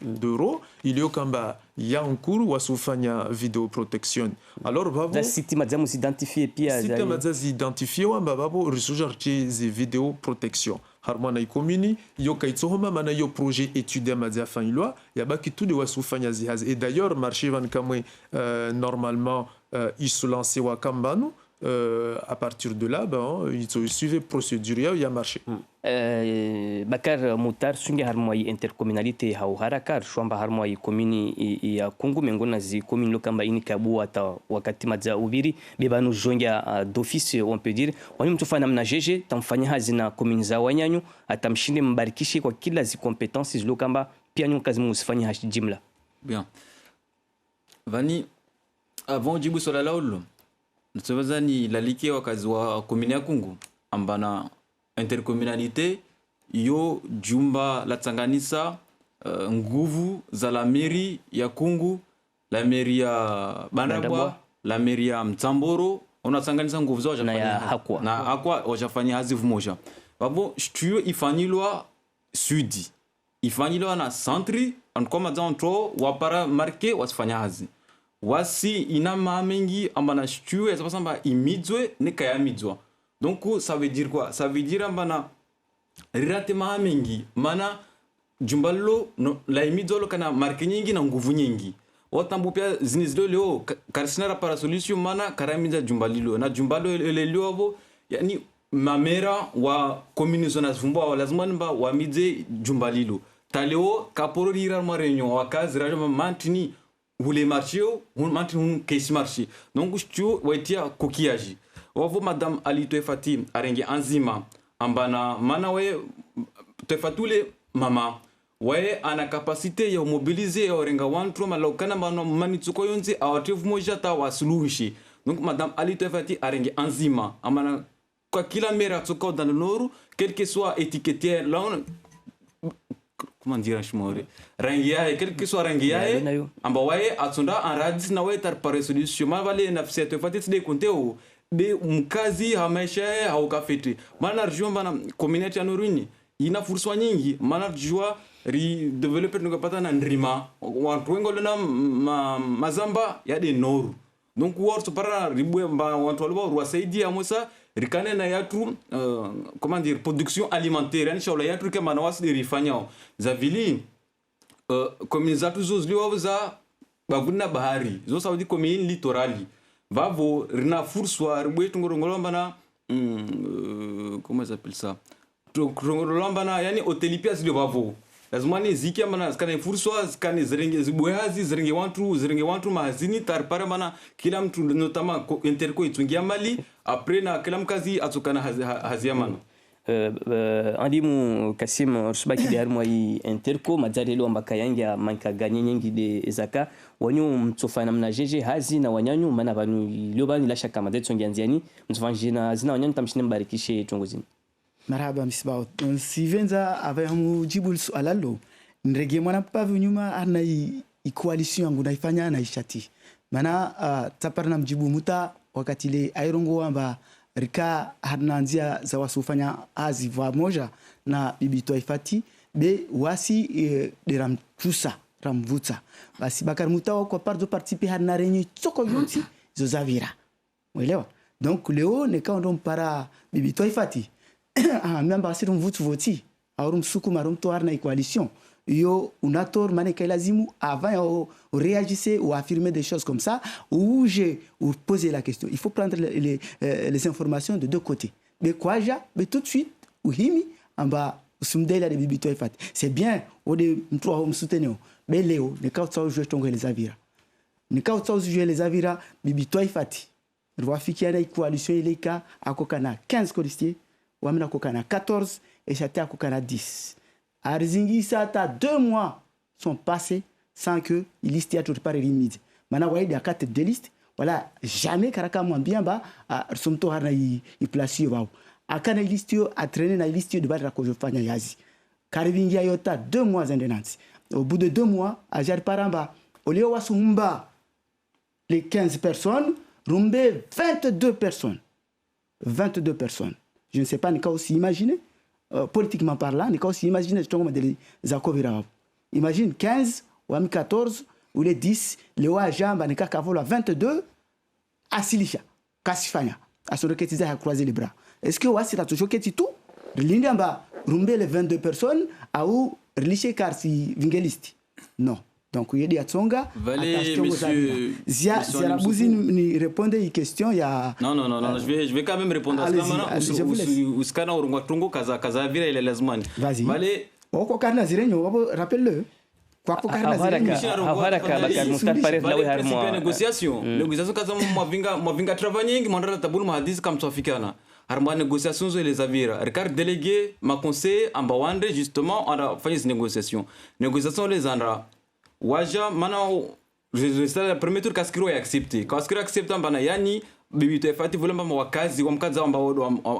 d'euros. Il y a kamba ya en cours wasufanya video protection. Alors babo site madzamu s'identifier pia site madzamu identifier wa babo resujarti zi video protection. Harmona i commune yo kaitsohoma mana yo projet étude madza fanilwa ya baki tout de wasufanya zi haz et d'ailleurs marché van kamwe normalement il se lancer wa kambanu à partir de là ils suivent procédure ya marché. Bakar Mutar sunge harmoi intercommunalité hau harakar shwamba harmoi commune ya Kungu mengona zi commune lokamba ini kabu ata wakati madza ubiri bebanu jonga d'office on peut dire wani mtufanya mna jeje tamfanya hazina commune za wanyanyu atamshinde mbarikishi kwa kila zi compétences lokamba pia nyu kazi musifanya hashi jimla. Bien. Vani avant jibu sola laulu nsewazani lalike wakazi wa commune ya Kungu ambana intercommunalité yo jumba la tsanganisa nguvu za la mairie ya Kungu, la mairie ya Bandabwa, la mairie ya Mtsamboro, unatsanganisa nguvu zao na akwa wajafanya hazivu moja. Babo studio ifanyilwa sudi. Ifanyilwa na centre ankoma zanto wapara marke wasifanya hazi. Wasi ina mengi ambana studio ya sapasamba imidzwe neka ya midzwa. Donc ça veut dire quoi? Ça veut dire ambana rirate mengi mana jumbalo no, la imidzolo kana marke nyingi na nguvu nyingi. Watambu pia zinizilo leo karisina para solution mana karamiza jumbalilo na jumbalo leo abo yani mamera wa commune zona zumba wa lazima nba wa midze jumbalilo. Taleo kaporo rira ma réunion wa kazi rajo mantini hule marchio mantini case marché. Donc studio waitia kokiaji. Wavo madame Ali Toefati arenge anzima ambana mana we Toefatule mama waye ana kapasite ya mobiliser ya orenga wantru malaukana manitsuko yonzi awatevu moja ta wasuluhishi. Donc madame Ali Toefati arenge enzima amana kwa kila mera tsuko dans le nord quel que soit étiquetier là comment dire shmore rangiae quel que soit rangiae amba waye atsunda en radis na waye tar par solution ma vale na fse Toefati de konteo de mkazi hamesha au kafeti mana rjua bana community ya Noruni ina fursa nyingi mana rjua ri developer ngapata na ndrima watu wengo na mazamba ya de noru. Donc watu para ribwe mba watu walikuwa ruwasaidia mosa rikane na yatu comment dire production alimentaire yani shola yatu kama na wasi rifanyao za vili commune zatu zozliwa za bavuna bahari zo saudi commune litorali vavo rina fursa ribwe tungorongolomba na comment ça s'appelle ça tungorongolomba na yani hotelipia zile vavo lazima ni zikia mana skane fursa skane zirenge wantu mahazini tarpare mana kila mtu notama interco itungia mali après na kila mkazi atukana hazia mana andimu Kasim Rusbaki de harmo yi interco majarelo ambaka yangia manka ganye nyingi de zaka wanyu mtsofa namna jeje hazi na wanyanyu mana banu liobani la shaka madet songianziani mtsvanjina zina wanyanyu tamshine mbarikishe chongozini. Marhaba Misbah. Sivenza avamu jibul sualalo. Nrege mwana pavu nyuma ana coalition yangu naifanya na ishati. Mana taparna mjibu muta wakati ile airongo amba rika hananzia za wasufanya azi va moja na bibi Toefati be wasi de ramtusa ramvutsa. Basi bakar muta kwa pardo participer hana renye tsoko yonti zo zavira. Mwelewa? Donc leo nekaondo para bibi Toefati miamba asiri mvutu voti aurum suku marum to arna coalition yo unator maneka lazimu avant de réagir ou affirmer des choses comme ça ou poser la question. Il faut prendre les informations de deux côtés. Mais quoi mais tout de suite ou himi amba sumdela de bibi Toefati c'est bien au de mtro hom soutenir mais leo ne ka utsa jouer tongo les avira ne ka utsa jouer les avira bibi Toefati rwafiki ana coalition ile ka akokana 15 colistiers Wamina kokana 14 et Chatea kokana 10. Arzingi sata 2 mois sont passés sans que liste a toujours pas remise. Maintenant voyez des quatre de liste voilà jamais karaka mwambia ba somto harna i place wao. Akana liste a traîné na liste de battre ko jofanya yazi. Karivingia yota 2 mois indénanti. Au bout de 2 mois ajar paramba olio wasumba les 15 personnes rumbe 22 personnes. 22 personnes. Je ne sais pas, n'est-ce aussi imaginer, politiquement parlant, n'est-ce aussi imaginer, imagine 15, ou 14, ou les 10, les Ouajam, n'est-ce qu'à 22, à Silisha, Kassifanya, à son requêtiser à croiser les bras. Est-ce que Ouassi a toujours quitté tout? L'Indiamba, rumber les 22 personnes, à où relicher car si Vingelisti? Non. Donc, il y a des Atsonga. Valé, monsieur. Zia Bouzine répondait à une question. Il y a... Non, je vais quand même répondre à ça. Uskana Urungatungo, Kazavira et les Lasmani. Vas-y. Valé. Rappelle-le. Négociation. Négociation, Mavinga travailling, Mandala Taboul Mahadis, comme Sofikana. Arma négociation sur les avires. Ricard délégué, ma conseil, en Bawande, justement, on a fait une négociation. Négociation les Andra. Waja manao le premier tour kaskiro ya accepté kaskiro accepta bana yani bibi Toefati vole mama wakazi wa mkaza amba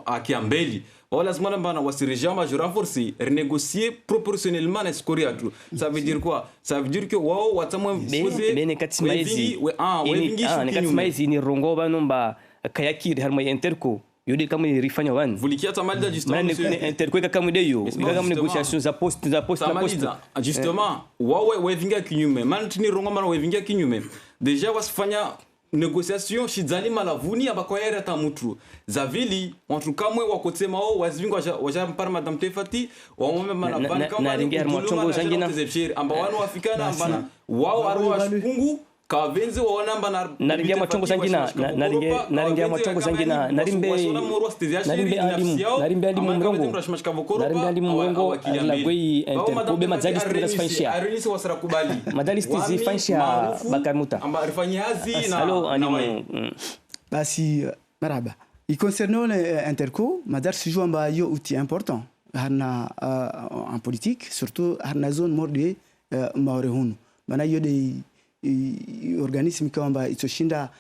akiambeli wala zimana bana wasirija ma je renforcer renégocier proportionnellement la scoriatu. Ça veut dire quoi? Ça veut dire que wao watamwe poser bene katimaizi ne katimaizi ni rongo banomba kayakiri harmo interco yodi kama rifanya wan vulikia tamalida justement interkweka kama deyo kama négociation za poste justement wawe wevinga kinyume mantini rongo mara wevinga kinyume deja wasifanya négociation shizali malavuni abakoyera tamutru zavili watu kamwe wakotema wao wazivinga waja mpara madame Toefati wamome malavani kama na ringia machongo zangina amba wanu wafikana amba wao arwa shungu kavenzi waona mbana naringia machongo zangina naringia machongo zangina narimbe alimu mrongo la gwei intercobe madalisti zasfanisha arinisi wasara kubali madalisti zifanisha bakamuta amba arifanyazi na allo animu basi maraba. Et concernant l'interco, madar se joue un outil important. en politique, surtout harna zone morde maorehunu. Maana hiyo de organisme kama itoshinda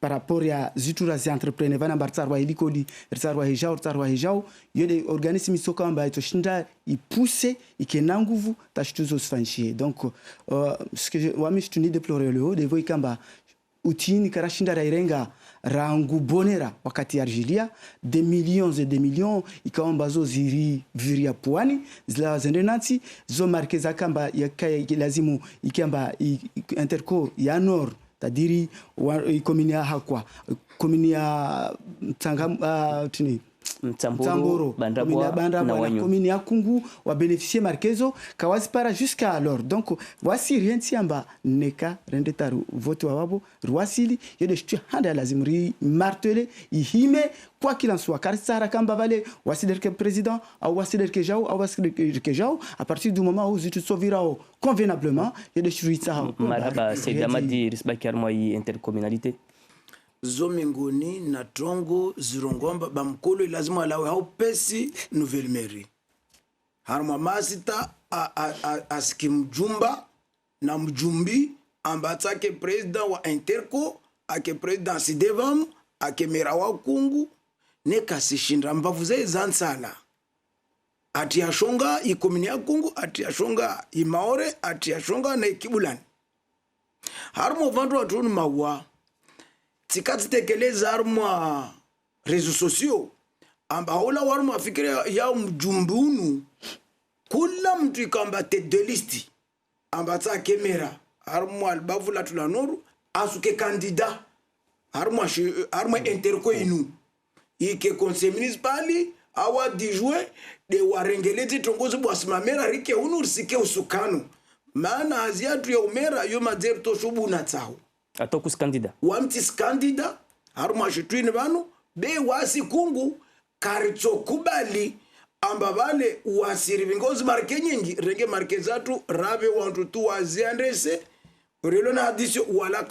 par rapport ya zitura za entrepreneur vana bartarwa ilikodi tarwa hejao yode organisme isoka kama itoshinda ipousse ikena nguvu tashituzo sfanchie. Donc ce que wami tuni déplorer le haut de voi kamba utini karashinda rairenga rangu bonera wakati argilia des millions et des millions ikaomba zo ziri viria puani zila zendenati zo markeza kamba ya lazimu ikamba interco ya nord tadiri komini ya hakwa komini ya tuni Mtamboro, komini ya Kungu wa bénéficier markezo kawazi para jusqu'à alors. Donc voici rien tiamba neka rendetaru vote wabo ruasili yede shtu handa lazimri marteler ihime quoi qu'il en soit car sara kamba vale wasider que président ou wasider que jao ou wasider que jao à partir du moment où tu sauvirao convenablement yede shruita maraba c'est damadi risbaki armoi intercommunalité Zomingoni na Trongo Zirongomba bamkolo lazima alawe haupesi nouvelle mairie. Harma masita askimjumba na mjumbi ambatake president wa Interco ake president Sidevam ake mera wa Kungu neka sishinda mbavuze zansala. Ati yashonga ikomini ya Kungu, ati yashonga imaore, ati yashonga na ikibulani. Harma vandu watunu mawa tikati tekeleza harma réseaux sociaux amba hola warma afikire ya mjumbunu kula mtu ikamba tête de liste amba ta kamera harma albavula tulanoru asuke candidat harma interco inu ike conseil municipal awa dijwe de warengeleti tongozi bwasimamera rike unu risike usukano maana aziatu ya umera yo madzer to shubuna tsao atokus candidat wamtis candidat haruma shitwini banu be wasi Kungu karitso kubali amba vale wasiri vingozi marke nyingi renge marke zatu rabe wantu tu waziandese relo na hadisio wala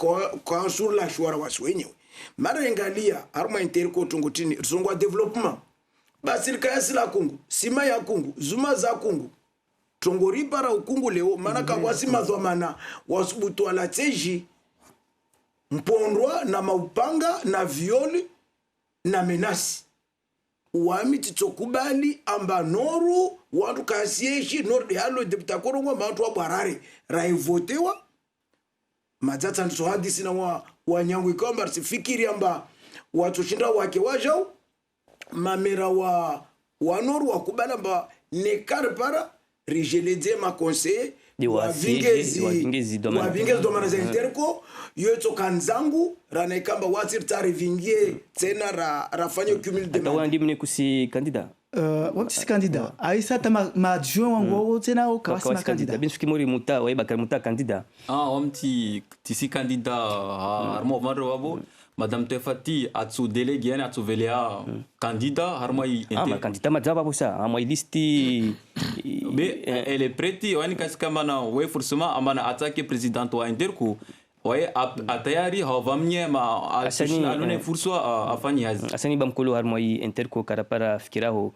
kwa sur la shwara waswenyewe mara engalia haruma interco tungutini rizongwa development basirika ya sila Kungu sima ya Kungu zuma za Kungu tongori para ukungu leo mana kawasi mazwamana wasubutu ala teji mpondwa na maupanga na violi na menasi wami titokubali amba noru wantu kasieshi noru de halo deputa korongo bantu wa barare raivotewa mazata nso hadisi na wanyangu ikomba sifikiri amba watu shinda wake wajao mamera wa noru wakubali amba nekar para rigeleze ma conseiller wavingezi domana za Interco yoto kanzangu rana ikamba watir tari vingie tena rafanye cumul de mandat ndi mne kusi candidat wapsi candidat aisa tama madjoint wango tena o kawasi ma candidat bin fikimori muta wa bakar muta candidat omti tisi candidat harmo maro wabo Madame Tefati atsu délégué atsu velea candidat harmai ma candidat majaba bosa amai listi mais elle est prête wani kaskamana ouais forcément amana attaquer président wa Interco ouais atayari havamnie ma alone furso afani hazi asani bamkolo harmai Interco karapara fikiraho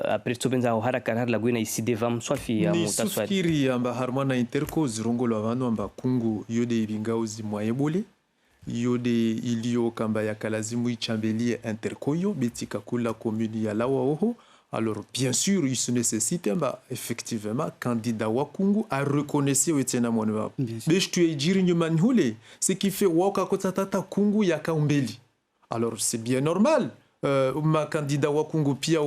après sobenza haraka har lagwena isidevam swafi ya mutaswali fikiri amba harmana Interco zirongolo abantu amba Kungu yode ibingauzi moyebole yode ilio kamba ya kalazimu ichambeli Intercoyo betika kula commune ya lawa oho. Alors bien sûr il se nécessite effectivement candidat wa Kungu à reconnaître wetena mwana beshtu ejiri nyumani hule ce qui fait waka kotatata Kungu ya kaumbeli. Alors c'est bien normal ma candidat wa Kungu pia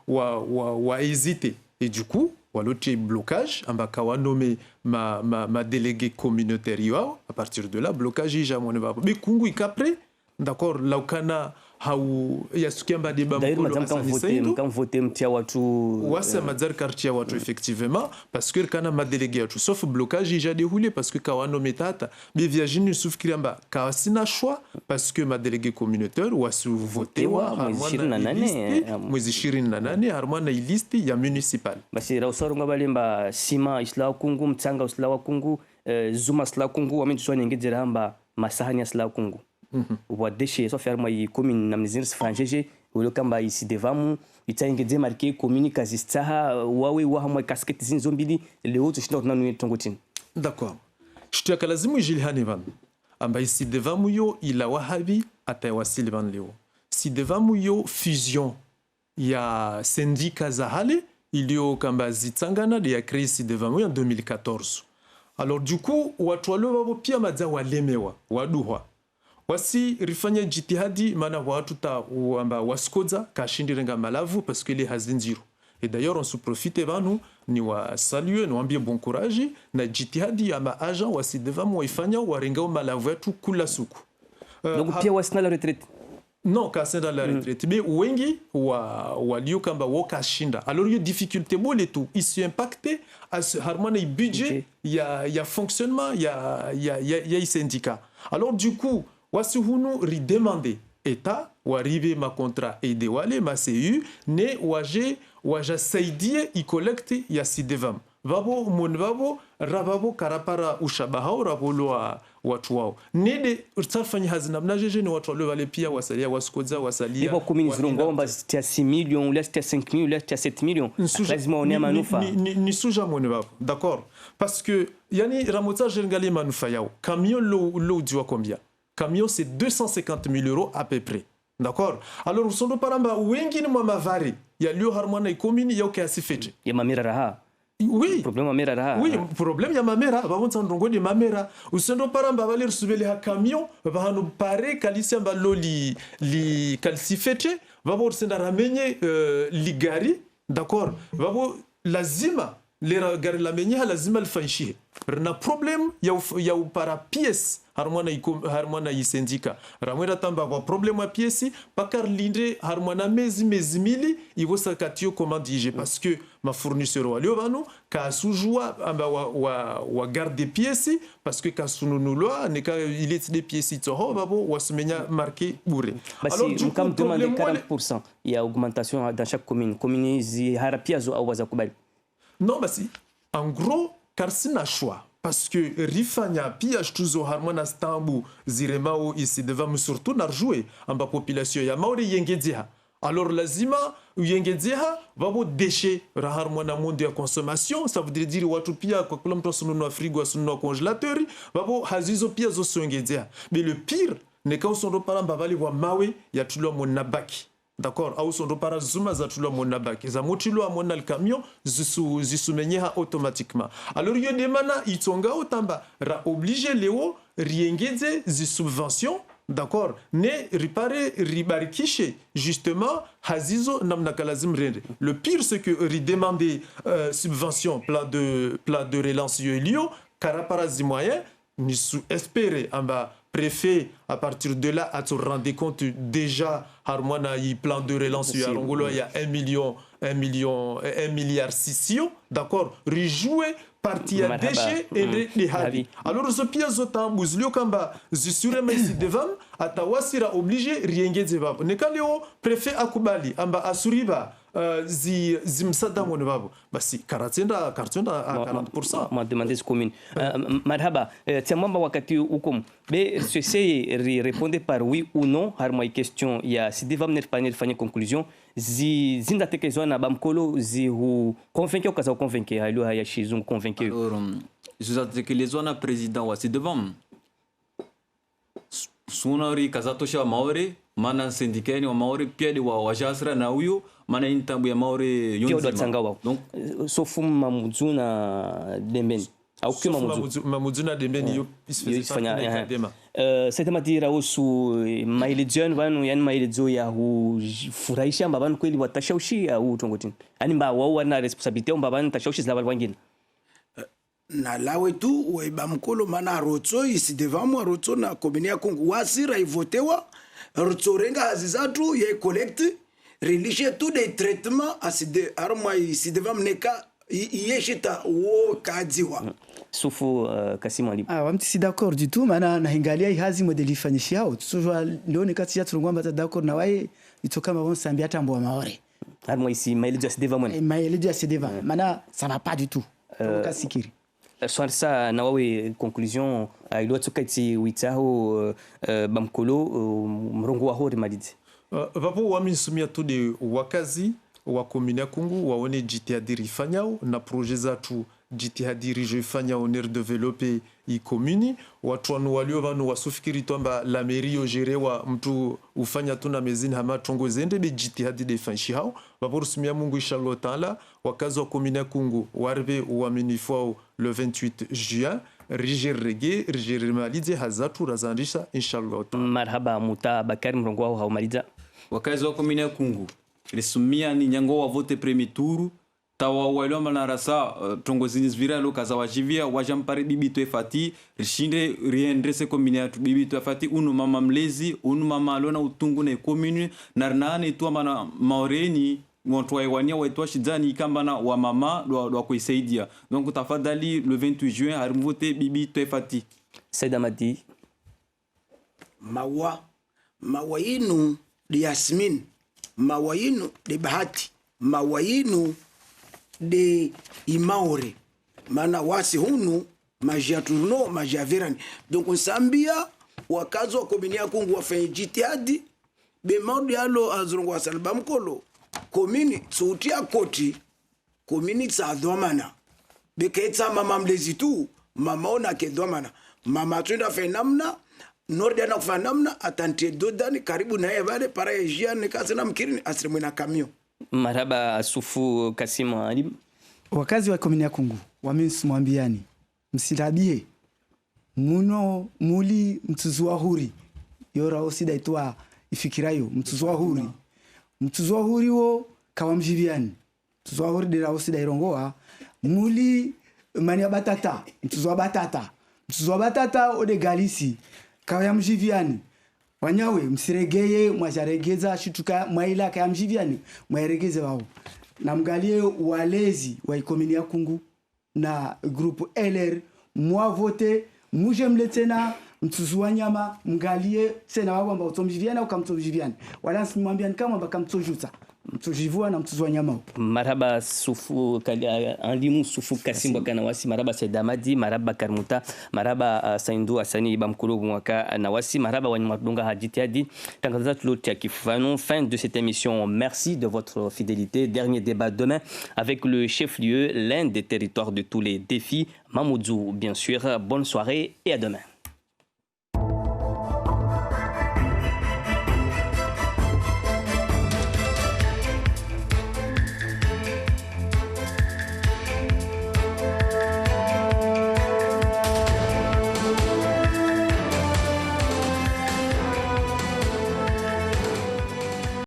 wa hésiter et du coup walote blocage ambaka wa nommé ma délégué communautaire yo à partir de là blocage ija mwana baba be Kungu ikapre d'accord laukana hau yasukiamba deba mkolo quand voter mtia watu wasa mazar quartier watu effectivement parce que kana ma délégué watu sauf blocage ija déroulé parce que kawano metata be viagine souffkiramba kawasina choix parce que ma délégué communautaire wasu voter wa mwezi 28 harmana iliste ya municipal basi rausoro ngabalemba sima isla Kungu mtsanga isla Kungu zuma isla Kungu wamendu so nyengezera hamba masahani isla Kungu wadeshe so faire moi commune na mnizir franjeje olo kamba isidevamu itaingedze marke communique azistsaha wawe wahamwe casquette zinzo mbili leo tushinda tunanu tongotini. D'accord. Shtuaka lazimu ijilihani van amba isidevamu yo ila wahabi atawasili van leo sidevamu yo fusion ya syndicat za hale ilio kamba zitsangana de ya créé sidevamu en 2014. Alors du coup watu wale wabo pia madza walemewa waduhwa wasi rifanya jitihadi mana watu ta wamba waskoza kashindirenga malavu parce que les hazinziru. Et d'ailleurs on se profite vanu ni wa saluer niwaambie bon courage na jitihadi ya maagent wasidevamu waifanya warenga malavu yetu kula suku. Donc pia wasina la retraite. Non, kasenda la retraite. Mais wengi walio kamba wakashinda. Alors il y a difficulté bon les tout. Ils sont impactés à ce harmonie budget, il y a fonctionnement, il y a syndicat. Alors du coup, wasi hunu ridemande état ou arriver ma contrat et de wale ma CU ne waja saidie i collecte ya sidevam. Vabo monvabo rababo karapara ushabahao rabolo watu wao nede utafanya hazina mnajeje ni watu wale pia wasalia wasikoza wasalia ipo commune zirongomba tia 6 millions ou tia 5 millions ou tia 7 millions lazima one manufa ni suja monvabo d'accord parce que yani ramota jengali manufa yao camion lo diwa combien camion c'est 250 000 euros à peu près. D'accord. Alors nous sommes paramba wengi ni mamavari ya lio harmona commune yao kiasi fete ya mamira raha. Oui. Problème mamera raha. Oui, problème ya mamera babonza ndongo de mamera usendo paramba bali rusubele ha camion bahano pare kalisia mbalo li kalsifete babo senda ramenye ligari d'accord babo lazima le gari la menye lazima alfanshie na problem ya para pièce harmona yi syndicat ramwera tamba kwa problem ya pièce pakar linde harmona mezi mili ivo sakatio comment dire parce que ma fournisseur walio bano ka sujua amba wa garde pièces parce que ka sununu ne ka il est des pièces to babo wasmenya marqué bourré. Alors du coup demande 40% il y a augmentation dans chaque commune zi harapiazo au wazakubali. Non, bah si. En gros, car c'est un choix. Parce que Rifanya, pia tuzo harmona stambu, ziremao ici devant surtout n'a joué en bas population. Ya maori yengedia. Alors lazima yengedia va vous déchet harmona monde de consommation. Ça veut dire watu pia kwa kula mtu sunu frigo sunu congélateur. Va vous hazizo pia zo yengedia. Mais le pire, n'est quand on reparle bavali wa mawe ya tulo monabaki. D'accord, au son repara zuma za tulo monabaki za motilo amona le camion zisumenyeha automatiquement. Alors yo demana itonga otamba ra obligé léo riengeze zi subvention, d'accord, ne ripare ribarikishe justement hazizo namna kalazim rende. Le pire c'est que ridemander subvention plan de relance yo karapara zi moyen ni sous espérer en bas préfet à partir de là à se rendre compte déjà harmona y plan de relance il y a 1 milliard 600 d'accord rejouer partie à déchets et les habi alors ce pièce autant buzlio kamba zisure mais devant atawasira obligé riengeze babo nekaleo préfet akubali amba asuriba zimsada mone babo basi karatenda à 40%. Ma demande ce commune marhaba tiamamba wakati hukum be ceci répondez par oui ou non harma question ya si devant venir faire conclusion zinda tekezwa na bamkolo zi hu convaincre kaza convaincre halo haya shizungu convaincre alors je sais que les zones président wa si devant sunari kazatosha maore mana syndicani wa maore pia wa wajasra na huyo mana intambu ya maore yonzima donc sofum mamuzuna dembeni au kima mamuzuna dembeni yo isfanya dema cette matira usu mailizion vanu yani mailizo ya hufurahisha mbabanu kweli watashaushi au tongotin yani mba wao wana responsibility mbabanu tashaushi zila wangine na lawe tu weba mkolo mana rotso isi devant moi rotso na commune ya Kongo wasira ivotewa rotso renga hazizatu ye collecte religieux tout des traitements aside arma isi devant mneka yeshita wo kadziwa sufu Kassim Ali wamti d'accord du tout mana na hingalia hazi modeli fanyishia au toujours leone kati ya turungwa d'accord na wai itoka mabon sambia tambo wa maore arma isi mailizo asideva mwana mailizo asideva mana ça va pas du tout kasikiri soit ça na wawe conclusion ilo tukati witaho bamkolo mrongo wa hori madidi vapo wamisumia tude wakazi wa komini ya Kungu waone jitihadi ifanyao na proje zatu jitihadi ifanyao ner develope i komini watu wanu walio vanu wasufikiri twamba la mairie ojerewa mtu ufanya tuna mezini hama tongo zende be jitihadi defanshi hao vapo rusumia Mungu inshallah taala wakazi wa komini ya Kungu warve uaminifu wao le 28 juin rigere malize hazatu razandisha inshallah. Marhaba Muta Bakari Mrongo wao haumaliza. Wakazi wa komini ya Kungu risumia ni nyango wa vote premier tour tawa wailo manarasa tongozini zvira lo kaza wajivia wajampare bibito efati rishinde riendrese komini ya bibito efati unu mama mlezi unu mama alona utungu na komini narnane tu mana maoreni watu waiwania waitwa shidani kambana wa mama do kuisaidia donc tafadhali le 28 juin harimvote bibito efati. Saida Madi mawa yinu de Yasmin, mawa yinu de Bahati, mawa yinu de Imaore, mana wasi hunu majia turno majia verani. Donc nsambia wakazi wa komini ya Kungu wafanye jitihadi be maudi alo azurungu wa salba mkolo komini sautia koti komini tsa dhamana bekaitsa mama mlezi tu mama ona ke dhamana mama twenda fe namna nordi ana kufanya namna atantie dodani karibu na yeye vale para yejia nikasema mkirini asrimwe na kamio. Marhaba Sufu Kasimu Alim. Wakazi wa komini ya Kungu wamemwambiani msilabie muno muli mtuzwa huri yora osida itwa ifikirayo mtuzwa huri wo kawamjiviani mtuzwa huri dira osida irongoa muli mania batata mtuzwa batata ode galisi kawamjiviani wanyawe msiregeye mwajaregeza shituka mwaila kayamjiviani mwaregeze wao na mgalie walezi wa komini ya Kungu na groupe LR mwa vote muje mletena mtuzuwa nyama mgalie sena wawamba utomjiviana au kamtomjiviana wala simwambiani kama bakamtojuta mtujivua na mtuzuwa nyama. Marhaba Sufu Alimu Sufu Kasimbo Kanawasi, marhaba Saida Madi, marhaba Karmuta, marhaba Saindu Asani Bamkolo Mwaka Nawasi, marhaba Wanymadunga Hadjitiadi. Tangaza tulotia kifano. Fin de cette émission. Merci de votre fidélité. Dernier débat demain avec le chef-lieu, l'un des territoires de tous les défis, Mamoudzou bien sûr. Bonne soirée et à demain.